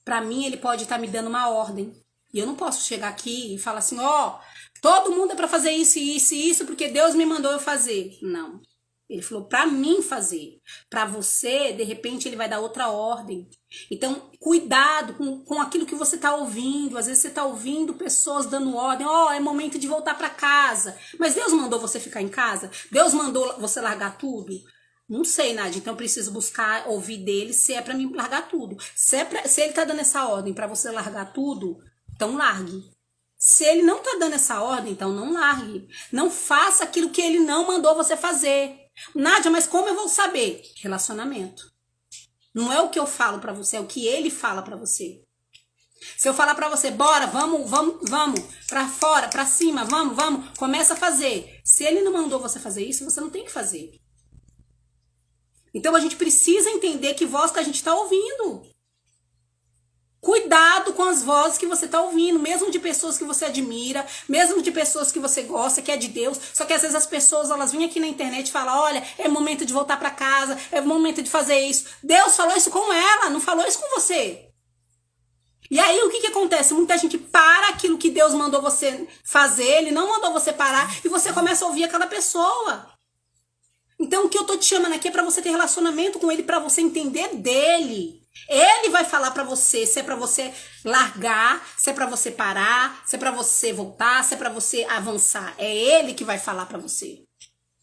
S1: para mim ele pode estar me dando uma ordem. E eu não posso chegar aqui e falar assim, ó, todo mundo é para fazer isso, isso e isso, porque Deus me mandou eu fazer. Não. Ele falou para mim fazer. Para você, de repente, ele vai dar outra ordem. Então, cuidado com aquilo que você está ouvindo. Às vezes você está ouvindo pessoas dando ordem. Ó, é momento de voltar para casa. Mas Deus mandou você ficar em casa? Deus mandou você largar tudo? Não sei, Nádia. Então, eu preciso buscar, ouvir dele se é para mim largar tudo. Se ele está dando essa ordem para você largar tudo, então largue. Se ele não tá dando essa ordem, então não largue. Não faça aquilo que ele não mandou você fazer. Nádia, mas como eu vou saber? Relacionamento. Não é o que eu falo pra você, é o que ele fala pra você. Se eu falar pra você, bora, vamos, pra fora, pra cima, vamos, começa a fazer. Se ele não mandou você fazer isso, você não tem que fazer. Então a gente precisa entender que voz que a gente tá ouvindo. Cuidado com as as vozes que você tá ouvindo, mesmo de pessoas que você admira, mesmo de pessoas que você gosta, que é de Deus. Só que às vezes as pessoas, elas vêm aqui na internet e falam, olha, é momento de voltar para casa, é momento de fazer isso. Deus falou isso com ela, não falou isso com você. E aí o que que acontece? Muita gente para aquilo que Deus mandou você fazer, ele não mandou você parar, e você começa a ouvir aquela pessoa. Então o que eu tô te chamando aqui é pra você ter relacionamento com ele, pra você entender dele. Ele vai falar pra você se é pra você largar, se é pra você parar, se é pra você voltar, se é pra você avançar. É ele que vai falar pra você.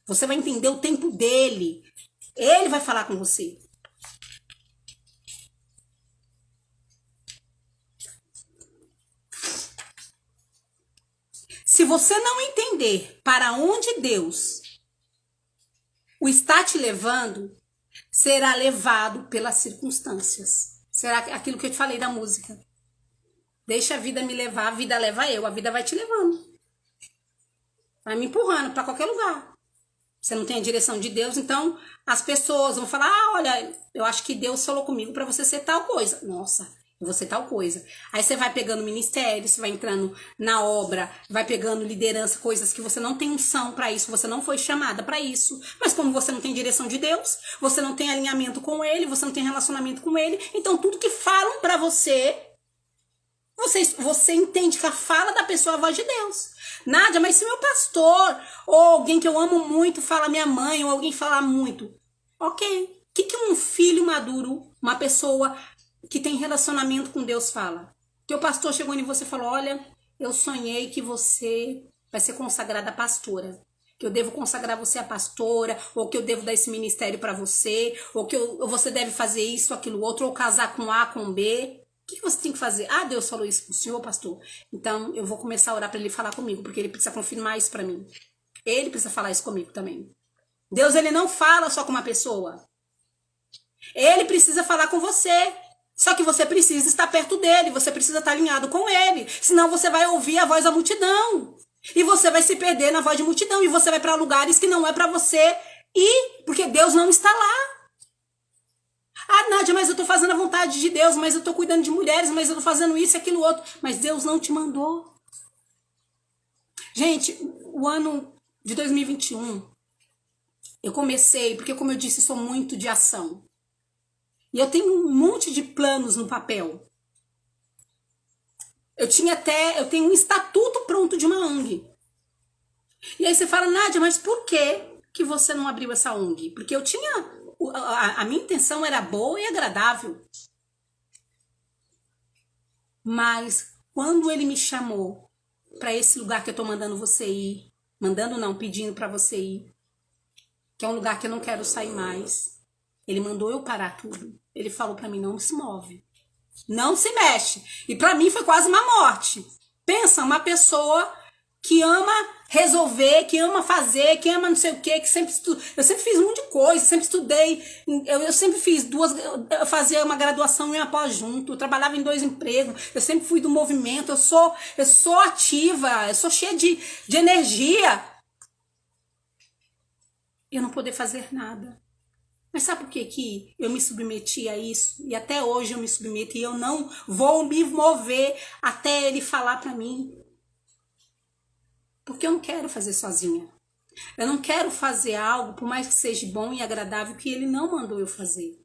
S1: Você vai entender o tempo dele. Ele vai falar com você. Se você não entender para onde Deus o está te levando, será levado pelas circunstâncias. Será aquilo que eu te falei da música. Deixa a vida me levar, a vida leva eu, a vida vai te levando. Vai me empurrando para qualquer lugar. Você não tem a direção de Deus, então as pessoas vão falar, olha, eu acho que Deus falou comigo para você ser tal coisa. Nossa, eu vou ser tal coisa. Aí você vai pegando ministério, você vai entrando na obra, vai pegando liderança, coisas que você não tem unção para isso, você não foi chamada para isso. Mas como você não tem direção de Deus, você não tem alinhamento com ele, você não tem relacionamento com ele, então tudo que falam para você, você entende que a fala da pessoa é a voz de Deus. Nádia, mas se meu pastor ou alguém que eu amo muito fala minha mãe ou alguém fala muito, ok. O que um filho maduro, uma pessoa que tem relacionamento com Deus fala? Teu pastor chegou em você e falou, olha, eu sonhei que você vai ser consagrada pastora. Que eu devo consagrar você a pastora, ou que eu devo dar esse ministério para você, ou que você deve fazer isso, aquilo, outro, ou casar com A, com B. O que você tem que fazer? Ah, Deus falou isso pro senhor, pastor. Então, eu vou começar a orar para ele falar comigo, porque ele precisa confirmar isso para mim. Ele precisa falar isso comigo também. Deus, ele não fala só com uma pessoa. Ele precisa falar com você. Só que você precisa estar perto dele, você precisa estar alinhado com ele. Senão você vai ouvir a voz da multidão. E você vai se perder na voz de multidão. E você vai para lugares que não é para você ir, porque Deus não está lá. Ah, Nádia, mas eu tô fazendo a vontade de Deus, mas eu tô cuidando de mulheres, mas eu tô fazendo isso e aquilo outro. Mas Deus não te mandou. Gente, o ano de 2021, eu comecei, porque como eu disse, sou muito de ação. E eu tenho um monte de planos no papel. Eu tenho um estatuto pronto de uma ONG. E aí você fala, Nádia, mas por que você não abriu essa ONG? Porque eu tinha... A minha intenção era boa e agradável. Mas quando ele me chamou para esse lugar que eu tô mandando você ir, mandando não, pedindo para você ir, que é um lugar que eu não quero sair mais, ele mandou eu parar tudo. Ele falou para mim, não se move. Não se mexe. E para mim foi quase uma morte. Pensa, uma pessoa que ama resolver, que ama fazer, que ama não sei o quê, que sempre eu sempre fiz um monte de coisa, sempre estudei, eu sempre fiz eu fazia uma graduação e uma pós junto, eu trabalhava em 2 empregos, eu sempre fui do movimento, eu sou ativa, eu sou cheia de energia. Eu não poder fazer nada. Mas sabe por que eu me submeti a isso? E até hoje eu me submeto e eu não vou me mover até ele falar para mim. Porque eu não quero fazer sozinha. Eu não quero fazer algo, por mais que seja bom e agradável, que ele não mandou eu fazer.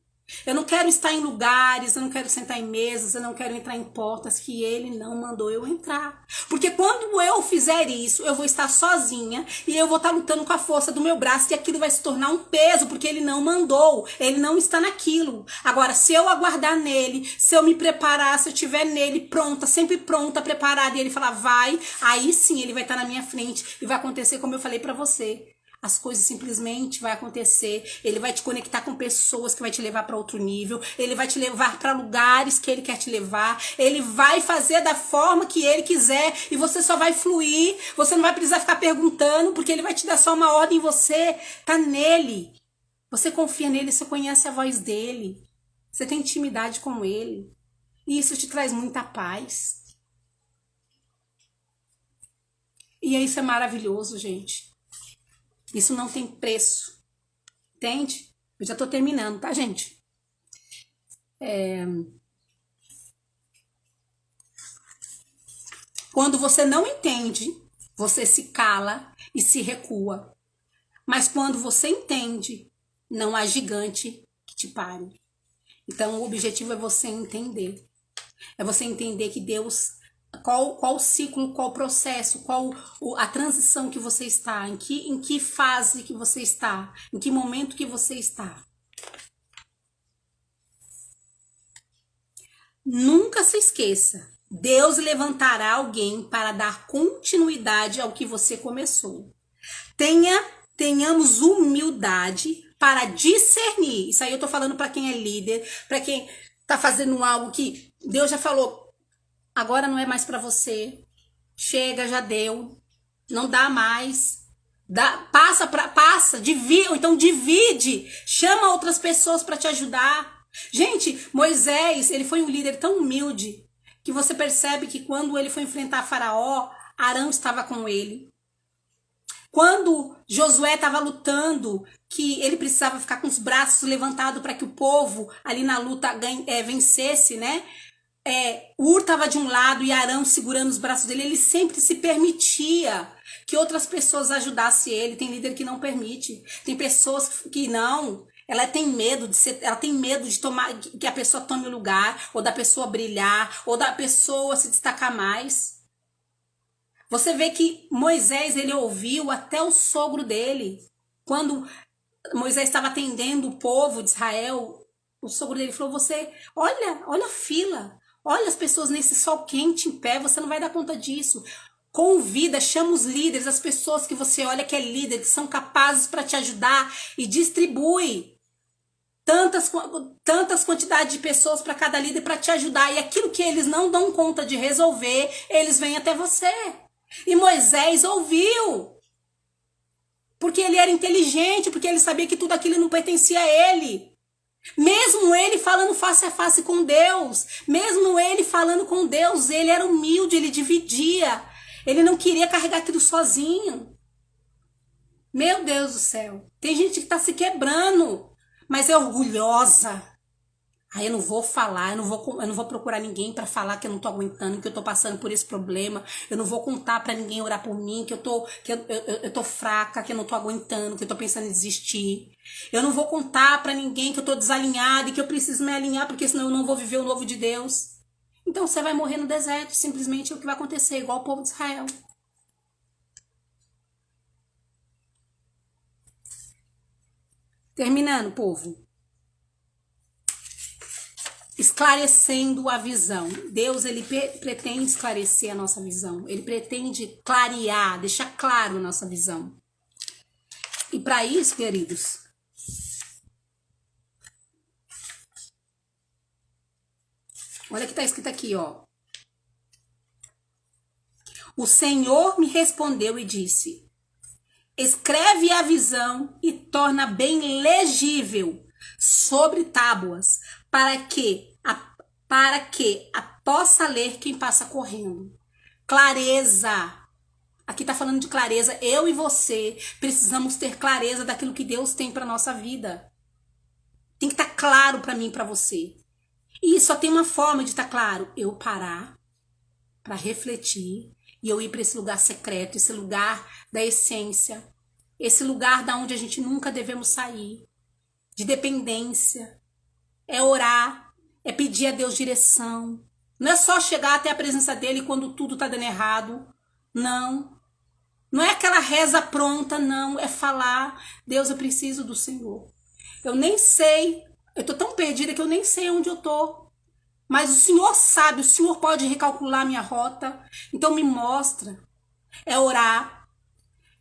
S1: Eu não quero estar em lugares, eu não quero sentar em mesas, eu não quero entrar em portas que ele não mandou eu entrar. Porque quando eu fizer isso, eu vou estar sozinha e eu vou estar lutando com a força do meu braço e aquilo vai se tornar um peso, porque ele não mandou, ele não está naquilo. Agora, se eu aguardar nele, se eu me preparar, se eu estiver nele pronta, sempre pronta, preparada, e ele falar vai, aí sim ele vai estar na minha frente e vai acontecer como eu falei pra você. As coisas simplesmente vai acontecer. Ele vai te conectar com pessoas que vai te levar para outro nível. Ele vai te levar para lugares que ele quer te levar. Ele vai fazer da forma que ele quiser e você só vai fluir. Você não vai precisar ficar perguntando, porque ele vai te dar só uma ordem e você tá nele. Você confia nele, você conhece a voz dele. Você tem intimidade com ele. E isso te traz muita paz. E isso é maravilhoso, gente. Isso não tem preço. Entende? Eu já tô terminando, tá, gente? Quando você não entende, você se cala e se recua. Mas quando você entende, não há gigante que te pare. Então, o objetivo é você entender. É você entender que Deus, qual o ciclo, qual o processo, qual a transição que você está, em que fase que você está, em que momento que você está. Nunca se esqueça, Deus levantará alguém para dar continuidade ao que você começou. Tenhamos humildade para discernir. Isso aí eu tô falando para quem é líder, para quem tá fazendo algo que Deus já falou, agora não é mais para você. Chega, já deu. Não dá mais. Passa, divide, ou então divide. Chama outras pessoas para te ajudar. Gente, Moisés, ele foi um líder tão humilde que você percebe que quando ele foi enfrentar Faraó, Arão estava com ele. Quando Josué estava lutando, que ele precisava ficar com os braços levantados para que o povo ali na luta vencesse, né? Ur estava de um lado e Arão segurando os braços dele. Ele sempre se permitia que outras pessoas ajudassem ele. Tem líder que não permite. Tem pessoas que não. Ela tem medo de tomar, que a pessoa tome o lugar, ou da pessoa brilhar, ou da pessoa se destacar mais. Você vê que Moisés, ele ouviu até o sogro dele. Quando Moisés estava atendendo o povo de Israel, o sogro dele falou, olha a fila, olha as pessoas nesse sol quente em pé, você não vai dar conta disso. Convida, chama os líderes, as pessoas que você olha que é líder, que são capazes para te ajudar, e distribui tantas quantidades de pessoas para cada líder para te ajudar. E aquilo que eles não dão conta de resolver, eles vêm até você. E Moisés ouviu. Porque ele era inteligente, porque ele sabia que tudo aquilo não pertencia a ele. Mesmo ele falando face a face com Deus, mesmo ele falando com Deus, ele era humilde, ele dividia. Ele não queria carregar aquilo sozinho. Meu Deus do céu. Tem gente que está se quebrando, mas é orgulhosa. Aí eu não vou falar, eu não vou procurar ninguém para falar que eu não tô aguentando, que eu tô passando por esse problema. Eu não vou contar para ninguém orar por mim, que eu tô fraca, que eu não tô aguentando, que eu tô pensando em desistir. Eu não vou contar para ninguém que eu tô desalinhada e que eu preciso me alinhar, porque senão eu não vou viver o novo de Deus. Então você vai morrer no deserto, simplesmente é o que vai acontecer, igual o povo de Israel. Terminando, povo. Esclarecendo a visão. Deus, ele pretende esclarecer a nossa visão. Ele pretende clarear, deixar claro a nossa visão. E para isso, queridos, olha o que está escrito aqui, ó. O Senhor me respondeu e disse: escreve a visão e torna bem legível sobre tábuas, para que a possa ler quem passa correndo. Clareza. Aqui tá falando de clareza. Eu e você precisamos ter clareza daquilo que Deus tem para nossa vida. Tem que estar claro para mim e para você. E só tem uma forma de estar claro. Eu parar para refletir e eu ir para esse lugar secreto, esse lugar da essência, esse lugar da onde a gente nunca devemos sair, de dependência. É orar, é pedir a Deus direção. Não é só chegar até a presença dele quando tudo tá dando errado. Não. Não é aquela reza pronta, não. É falar, Deus, eu preciso do Senhor. Eu nem sei, eu tô tão perdida que eu nem sei onde eu tô. Mas o Senhor sabe, o Senhor pode recalcular minha rota. Então me mostra. É orar.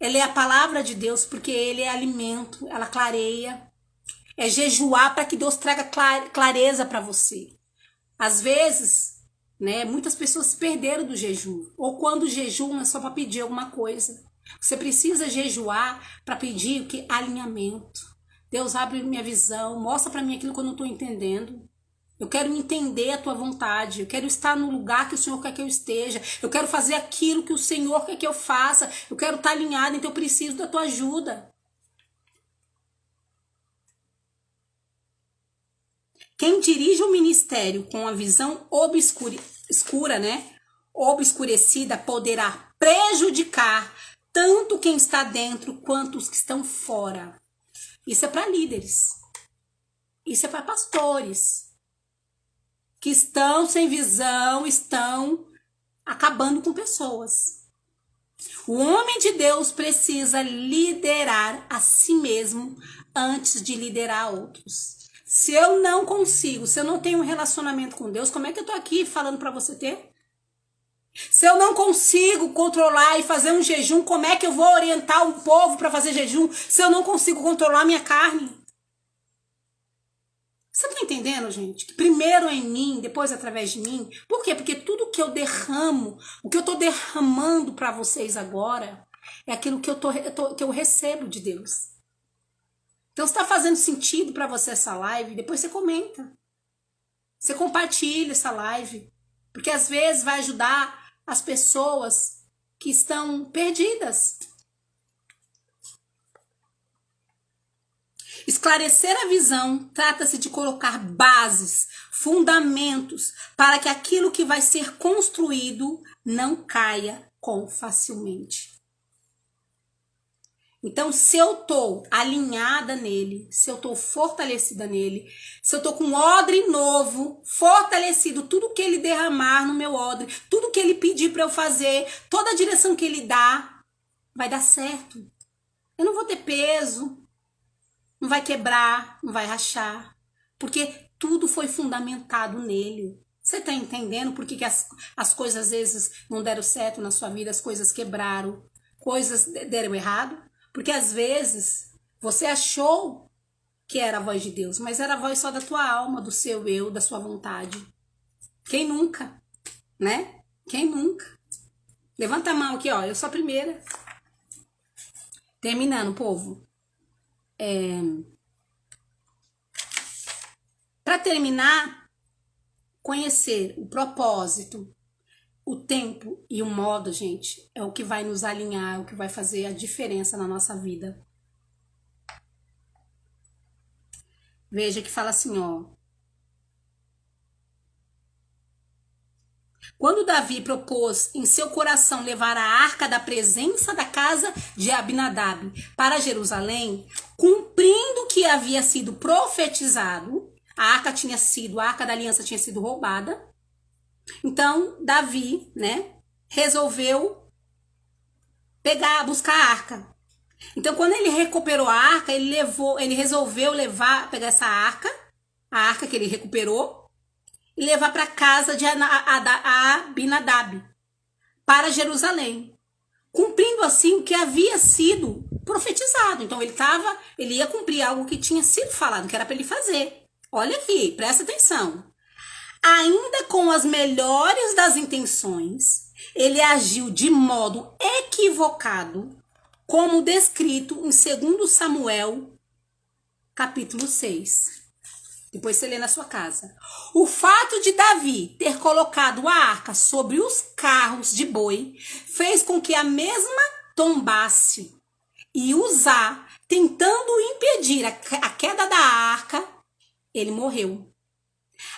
S1: É ler a palavra de Deus, porque ele é alimento, ela clareia. É jejuar para que Deus traga clareza para você. Às vezes, né, muitas pessoas se perderam do jejum. Ou quando jejuam é só para pedir alguma coisa. Você precisa jejuar para pedir o que? Alinhamento. Deus, abre minha visão, mostra para mim aquilo que eu não estou entendendo. Eu quero entender a tua vontade. Eu quero estar no lugar que o Senhor quer que eu esteja. Eu quero fazer aquilo que o Senhor quer que eu faça. Eu quero estar alinhado, então eu preciso da tua ajuda. Quem dirige o ministério com a visão escura, né? obscurecida poderá prejudicar tanto quem está dentro quanto os que estão fora. Isso é para líderes. Isso é para pastores que estão sem visão, estão acabando com pessoas. O homem de Deus precisa liderar a si mesmo antes de liderar outros. Se eu não consigo, se eu não tenho um relacionamento com Deus, como é que eu tô aqui falando para você ter? Se eu não consigo controlar e fazer um jejum, como é que eu vou orientar o povo para fazer jejum se eu não consigo controlar a minha carne? Você tá entendendo, gente? Que primeiro em mim, depois através de mim. Por quê? Porque tudo que eu derramo, o que eu tô derramando para vocês agora, é aquilo que eu recebo de Deus. Então, se tá fazendo sentido para você essa live, depois você comenta. Você compartilha essa live. Porque às vezes vai ajudar as pessoas que estão perdidas. Esclarecer a visão trata-se de colocar bases, fundamentos, para que aquilo que vai ser construído não caia facilmente. Então, se eu estou alinhada nele, se eu estou fortalecida nele, se eu estou com um odre novo, fortalecido, tudo que ele derramar no meu odre, tudo que ele pedir para eu fazer, toda a direção que ele dá, vai dar certo. Eu não vou ter peso, não vai quebrar, não vai rachar, porque tudo foi fundamentado nele. Você está entendendo por que as coisas às vezes não deram certo na sua vida, as coisas quebraram, coisas deram errado? Porque às vezes você achou que era a voz de Deus, mas era a voz só da tua alma, do seu eu, da sua vontade. Quem nunca, né? Quem nunca? Levanta a mão aqui, ó, eu sou a primeira. Terminando, povo. Para terminar, conhecer o propósito, o tempo e o modo, gente, é o que vai nos alinhar, é o que vai fazer a diferença na nossa vida. Veja que fala assim, ó. Quando Davi propôs em seu coração levar a arca da presença da casa de Abinadab para Jerusalém, cumprindo o que havia sido profetizado, a arca da aliança tinha sido roubada. Então, Davi, né, resolveu buscar a arca. Então, quando ele recuperou a arca, ele resolveu pegar essa arca, a arca que ele recuperou, e levar para casa de Abinadab, para Jerusalém, cumprindo assim o que havia sido profetizado. Então, ele ia cumprir algo que tinha sido falado, que era para ele fazer. Olha aqui, presta atenção. Ainda com as melhores das intenções, ele agiu de modo equivocado, como descrito em 2 Samuel, capítulo 6. Depois você lê na sua casa. O fato de Davi ter colocado a arca sobre os carros de boi fez com que a mesma tombasse. E Uzá, tentando impedir a queda da arca, ele morreu.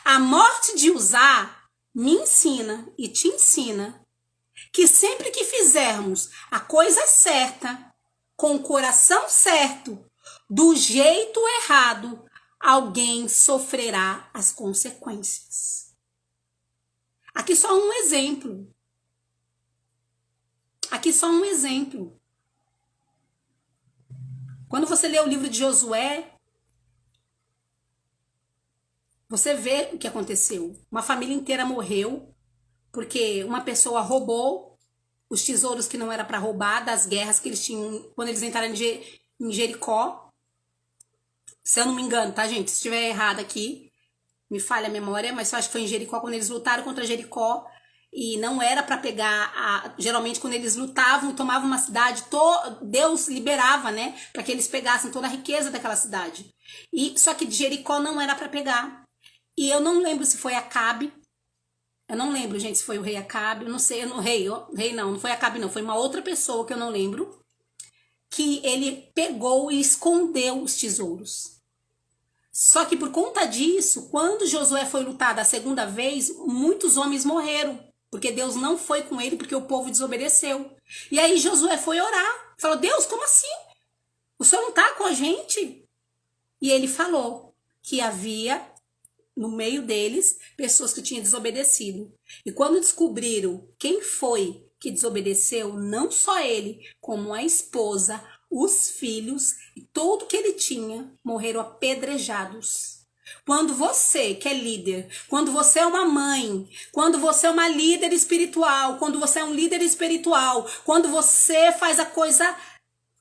S1: A morte de Uzá me ensina e te ensina que sempre que fizermos a coisa certa, com o coração certo, do jeito errado, alguém sofrerá as consequências. Aqui só um exemplo. Aqui só um exemplo. Quando você lê o livro de Josué, você vê o que aconteceu. Uma família inteira morreu porque uma pessoa roubou os tesouros que não era para roubar das guerras que eles tinham quando eles entraram em Jericó. Se eu não me engano, tá, gente? Se estiver errado aqui, me falha a memória, mas eu acho que foi em Jericó, quando eles lutaram contra Jericó, e não era para pegar, geralmente quando eles lutavam, tomavam uma cidade, Deus liberava, né, para que eles pegassem toda a riqueza daquela cidade. Só que de Jericó não era para pegar. E eu não lembro se foi Acabe. Eu não lembro, gente, se foi o rei Acabe. Eu não sei, não foi Acabe, não. Foi uma outra pessoa que eu não lembro. Que ele pegou e escondeu os tesouros. Só que por conta disso, quando Josué foi lutar da segunda vez, muitos homens morreram. Porque Deus não foi com ele porque o povo desobedeceu. E aí Josué foi orar. Falou, Deus, como assim? O Senhor não está com a gente? E ele falou que havia no meio deles pessoas que tinham desobedecido. E quando descobriram quem foi que desobedeceu, não só ele, como a esposa, os filhos e tudo que ele tinha, morreram apedrejados. Quando você, que é líder, quando você é uma mãe, quando você é uma líder espiritual, quando você é um líder espiritual, quando você faz a coisa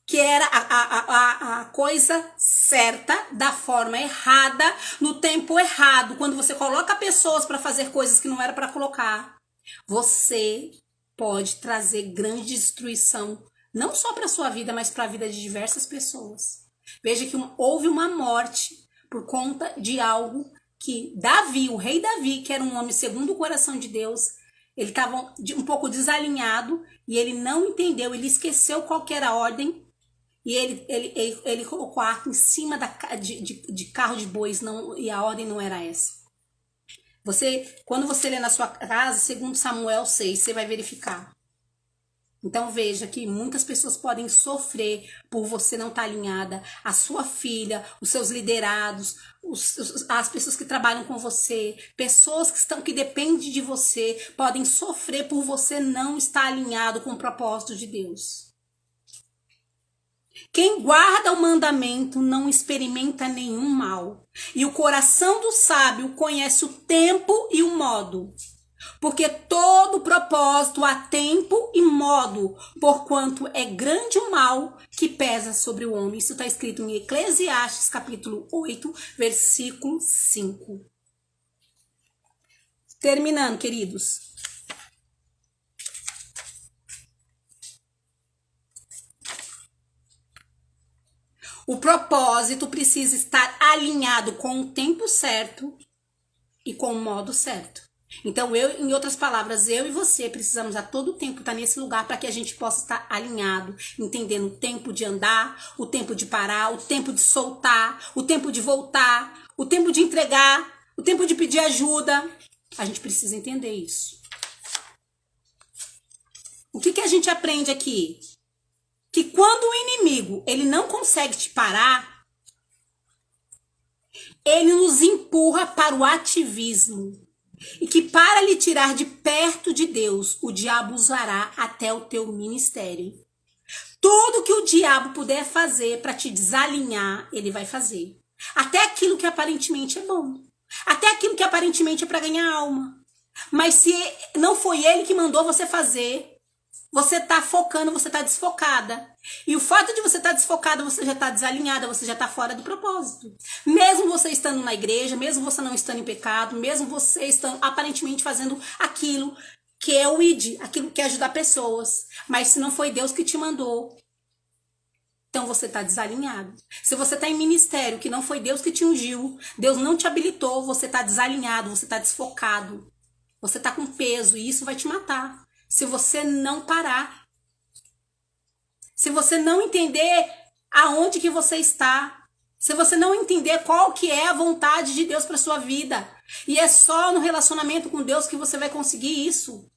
S1: que era a coisa certa, da forma errada, no tempo errado, quando você coloca pessoas para fazer coisas que não era para colocar, você pode trazer grande destruição, não só para sua vida, mas para a vida de diversas pessoas. Veja que houve uma morte por conta de algo que Davi, o rei Davi, que era um homem segundo o coração de Deus, ele estava um pouco desalinhado e ele não entendeu, ele esqueceu qual que era a ordem e ele colocou a arca em cima de carro de bois, não, e a ordem não era essa. Quando você lê na sua casa, segundo Samuel 6, você vai verificar. Então veja que muitas pessoas podem sofrer por você não estar alinhada. A sua filha, os seus liderados, as pessoas que trabalham com você, pessoas que dependem de você, podem sofrer por você não estar alinhado com o propósito de Deus. Quem guarda o mandamento não experimenta nenhum mal. E o coração do sábio conhece o tempo e o modo. Porque todo propósito há tempo e modo, porquanto é grande o mal que pesa sobre o homem. Isso está escrito em Eclesiastes, capítulo 8, versículo 5. Terminando, queridos. O propósito precisa estar alinhado com o tempo certo e com o modo certo. Então, em outras palavras, eu e você precisamos a todo tempo estar nesse lugar para que a gente possa estar alinhado, entendendo o tempo de andar, o tempo de parar, o tempo de soltar, o tempo de voltar, o tempo de entregar, o tempo de pedir ajuda. A gente precisa entender isso. O que a gente aprende aqui? Que quando o inimigo ele não consegue te parar, ele nos empurra para o ativismo. E que para lhe tirar de perto de Deus, o diabo usará até o teu ministério. Tudo que o diabo puder fazer para te desalinhar, ele vai fazer. Até aquilo que aparentemente é bom. Até aquilo que aparentemente é para ganhar alma. Mas se não foi ele que mandou você fazer, você tá focando, você tá desfocada. E o fato de você estar desfocada, você já tá desalinhada, você já tá fora do propósito. Mesmo você estando na igreja, mesmo você não estando em pecado, mesmo você estando aparentemente fazendo aquilo que é o ID, aquilo que é ajudar pessoas. Mas se não foi Deus que te mandou, então você tá desalinhado. Se você tá em ministério que não foi Deus que te ungiu, Deus não te habilitou, você tá desalinhado, você tá desfocado. Você tá com peso e isso vai te matar. Se você não parar, se você não entender aonde que você está, se você não entender qual que é a vontade de Deus para sua vida, e é só no relacionamento com Deus que você vai conseguir isso.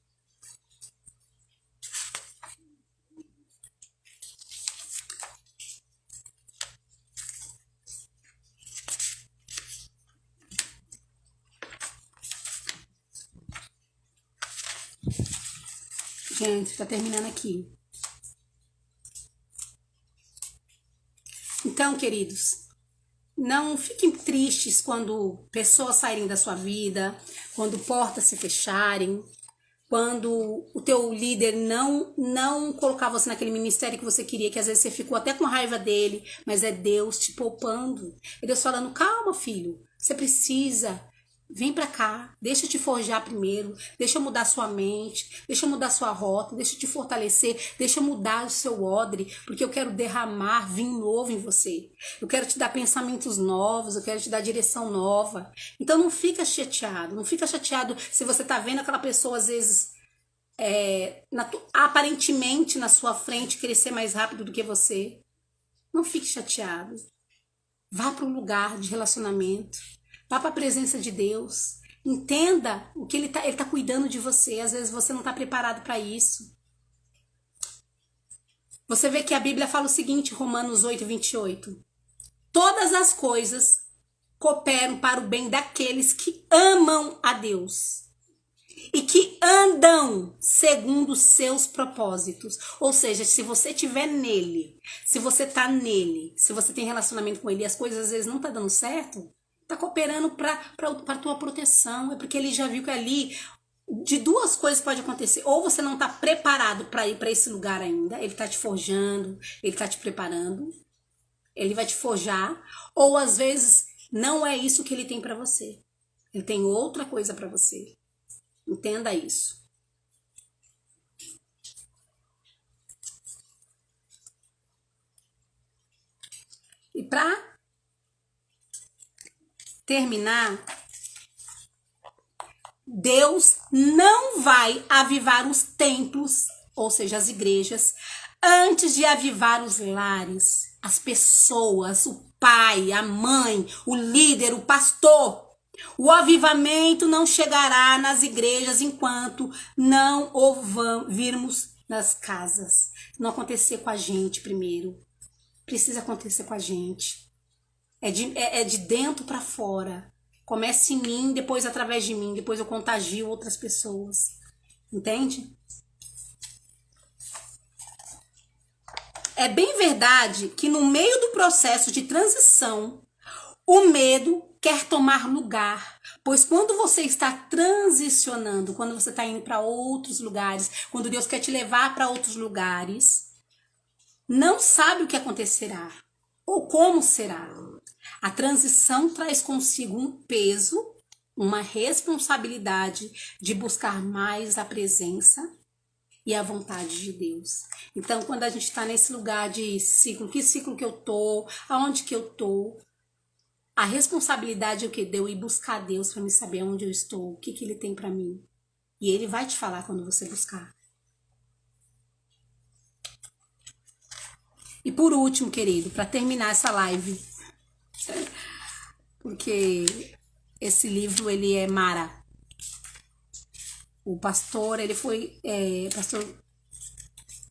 S1: Gente, tá terminando aqui. Então, queridos, não fiquem tristes quando pessoas saírem da sua vida, quando portas se fecharem, quando o teu líder não colocar você naquele ministério que você queria, que às vezes você ficou até com raiva dele, mas é Deus te poupando. É Deus falando, calma, filho, você precisa. Vem pra cá, deixa eu te forjar primeiro, deixa eu mudar sua mente, deixa eu mudar sua rota, deixa eu te fortalecer, deixa eu mudar o seu odre, porque eu quero derramar vinho novo em você. Eu quero te dar pensamentos novos, eu quero te dar direção nova. Então não fica chateado, não fica chateado se você tá vendo aquela pessoa às vezes aparentemente na sua frente crescer mais rápido do que você. Não fique chateado. Vá para um lugar de relacionamento. Vá para a presença de Deus. Entenda o que ele tá cuidando de você. Às vezes você não tá preparado para isso. Você vê que a Bíblia fala o seguinte, Romanos 8:28. Todas as coisas cooperam para o bem daqueles que amam a Deus e que andam segundo os seus propósitos. Ou seja, se você estiver nele, se você tá nele, se você tem relacionamento com ele e as coisas às vezes não tá dando certo, tá cooperando para tua proteção. É porque ele já viu que ali de duas coisas pode acontecer. Ou você não tá preparado para ir para esse lugar ainda, ele tá te forjando, ele tá te preparando, ele vai te forjar, ou às vezes não é isso que ele tem para você. Ele tem outra coisa para você. Entenda isso. E para terminar, Deus não vai avivar os templos, ou seja, as igrejas, antes de avivar os lares, as pessoas, o pai, a mãe, o líder, o pastor. O avivamento não chegará nas igrejas enquanto não ouvirmos nas casas. Não acontecer com a gente primeiro. Precisa acontecer com a gente. É de dentro para fora. Comece em mim, depois através de mim, depois eu contagio outras pessoas. Entende? É bem verdade que no meio do processo de transição, o medo quer tomar lugar, pois quando você está transicionando, quando você está indo para outros lugares, quando Deus quer te levar para outros lugares, não sabe o que acontecerá ou como será. A transição traz consigo um peso, uma responsabilidade de buscar mais a presença e a vontade de Deus. Então, quando a gente está nesse lugar de ciclo, que ciclo que eu tô, aonde que eu tô, a responsabilidade é o que deu ir buscar Deus para me saber onde eu estou, o que que ele tem para mim. E ele vai te falar quando você buscar. E por último, querido, para terminar essa live, porque esse livro ele é mara. O pastor, ele foi, pastor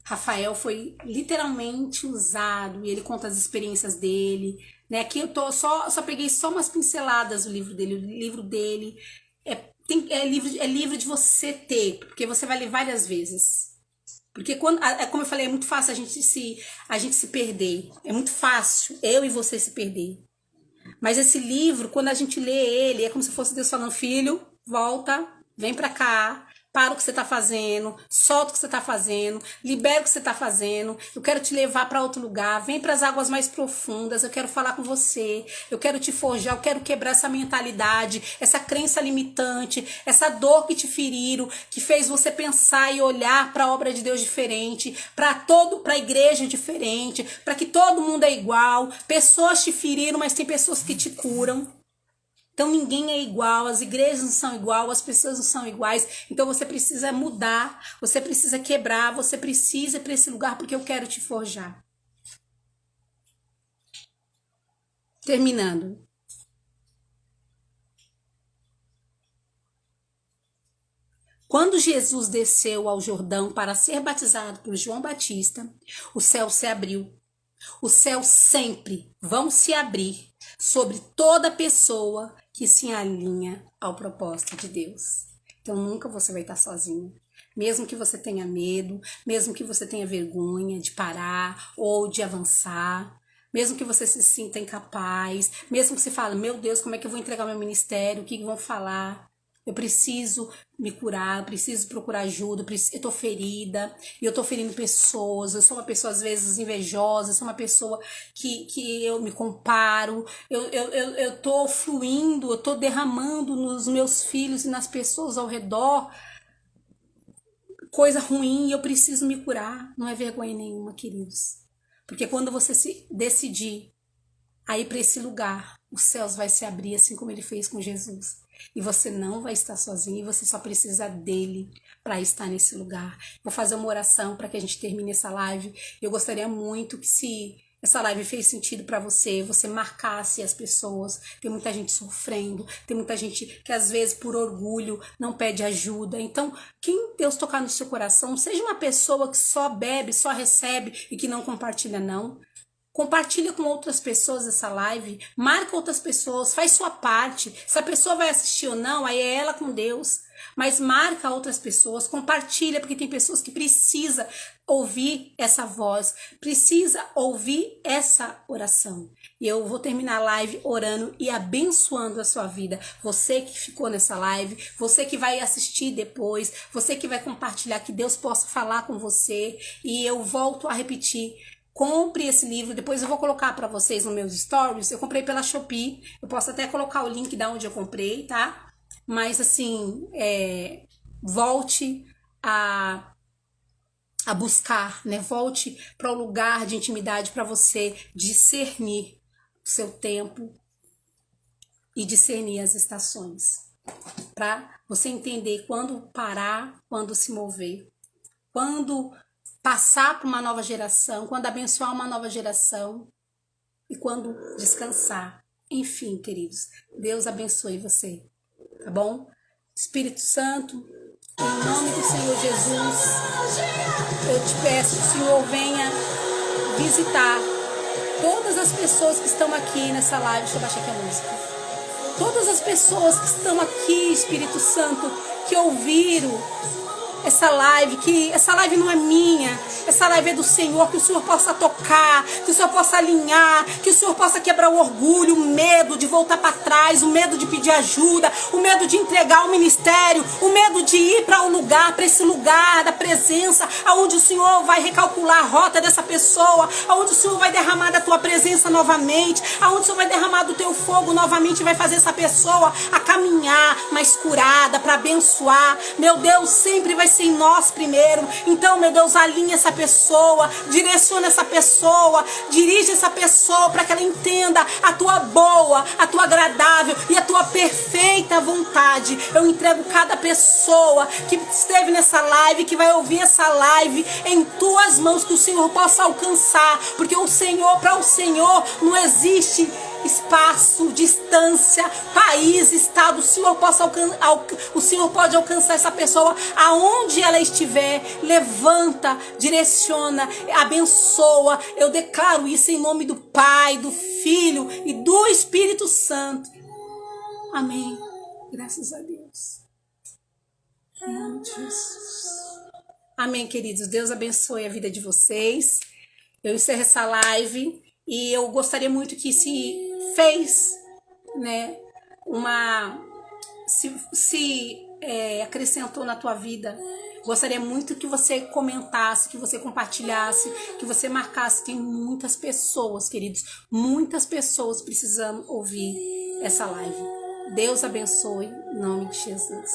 S1: Rafael foi literalmente usado e ele conta as experiências dele, né? Aqui eu tô só peguei só umas pinceladas do livro dele. O livro dele é livro de você ter, porque você vai ler várias vezes. Porque quando, como eu falei, é muito fácil a gente se perder. É muito fácil eu e você se perder. Mas esse livro, quando a gente lê ele, é como se fosse Deus falando, filho, volta, vem pra cá, para o que você tá fazendo, solta o que você tá fazendo, libera o que você tá fazendo, eu quero te levar para outro lugar, vem para as águas mais profundas, eu quero falar com você, eu quero te forjar, eu quero quebrar essa mentalidade, essa crença limitante, essa dor que te feriram, que fez você pensar e olhar para a obra de Deus diferente, para a igreja diferente, para que todo mundo é igual, pessoas te feriram, mas tem pessoas que te curam. Então ninguém é igual, as igrejas não são iguais, as pessoas não são iguais. Então você precisa mudar, você precisa quebrar, você precisa ir para esse lugar porque eu quero te forjar. Terminando. Quando Jesus desceu ao Jordão para ser batizado por João Batista, o céu se abriu. Os céus sempre vão se abrir sobre toda pessoa que se alinha ao propósito de Deus. Então nunca você vai estar sozinho. Mesmo que você tenha medo, mesmo que você tenha vergonha de parar ou de avançar, mesmo que você se sinta incapaz, mesmo que você fale, meu Deus, como é que eu vou entregar meu ministério? O que vão falar? Eu preciso me curar, eu preciso procurar ajuda, eu tô ferida, e eu tô ferindo pessoas, eu sou uma pessoa às vezes invejosa, eu sou uma pessoa que eu me comparo, eu tô fluindo, eu tô derramando nos meus filhos e nas pessoas ao redor coisa ruim e eu preciso me curar. Não é vergonha nenhuma, queridos. Porque quando você se decidir a ir para esse lugar, os céus vai se abrir assim como ele fez com Jesus. E você não vai estar sozinho, e você só precisa dele para estar nesse lugar. Vou fazer uma oração para que a gente termine essa live. Eu gostaria muito que se essa live fez sentido para você, você marcasse as pessoas. Tem muita gente sofrendo, tem muita gente que às vezes por orgulho não pede ajuda. Então, quem Deus tocar no seu coração, seja uma pessoa que só bebe, só recebe e que não compartilha não. Compartilha com outras pessoas essa live, marca outras pessoas, faz sua parte. Se a pessoa vai assistir ou não, aí é ela com Deus. Mas marca outras pessoas, compartilha, porque tem pessoas que precisam ouvir essa voz, precisa ouvir essa oração. E eu vou terminar a live orando e abençoando a sua vida. Você que ficou nessa live, você que vai assistir depois, você que vai compartilhar, que Deus possa falar com você. E eu volto a repetir, compre esse livro, depois eu vou colocar para vocês nos meus stories. Eu comprei pela Shopee, eu posso até colocar o link da onde eu comprei, tá? Mas assim, volte a buscar, né? Volte para o lugar de intimidade para você discernir o seu tempo e discernir as estações. Para você entender quando parar, quando se mover, quando passar para uma nova geração, quando abençoar uma nova geração e quando descansar. Enfim, queridos, Deus abençoe você. Tá bom? Espírito Santo, em nome do Senhor Jesus, eu te peço que o Senhor venha visitar todas as pessoas que estão aqui nessa live. Deixa eu baixar aqui a música. Todas as pessoas que estão aqui, Espírito Santo, que ouviram essa live, que essa live não é minha, essa live é do Senhor, que o Senhor possa tocar, que o Senhor possa alinhar, que o Senhor possa quebrar o orgulho, o medo de voltar para trás, o medo de pedir ajuda, o medo de entregar o ministério, o medo de ir para um lugar, para esse lugar da presença, aonde o Senhor vai recalcular a rota dessa pessoa, aonde o Senhor vai derramar da tua presença novamente, aonde o Senhor vai derramar do teu fogo novamente e vai fazer essa pessoa a caminhar mais curada, para abençoar. Meu Deus, sempre vai ser em nós primeiro. Então, meu Deus, alinha essa pessoa, direciona essa pessoa, dirige essa pessoa para que ela entenda a tua boa, a tua agradável e a tua perfeita vontade. Eu entrego cada pessoa que esteve nessa live, que vai ouvir essa live em tuas mãos, que o Senhor possa alcançar, porque o Senhor, para o Senhor não existe espaço, distância, país, estado. O Senhor pode alcançar essa pessoa aonde ela estiver. Levanta, direciona, abençoa. Eu declaro isso em nome do Pai, do Filho e do Espírito Santo. Amém. Graças a Deus. Em nome de Jesus. Amém, queridos. Deus abençoe a vida de vocês. Eu encerro essa live e eu gostaria muito que se fez, né, acrescentou na tua vida. Gostaria muito que você comentasse, que você compartilhasse, que você marcasse. Tem muitas pessoas, queridos, muitas pessoas precisando ouvir essa live. Deus abençoe, em nome de Jesus.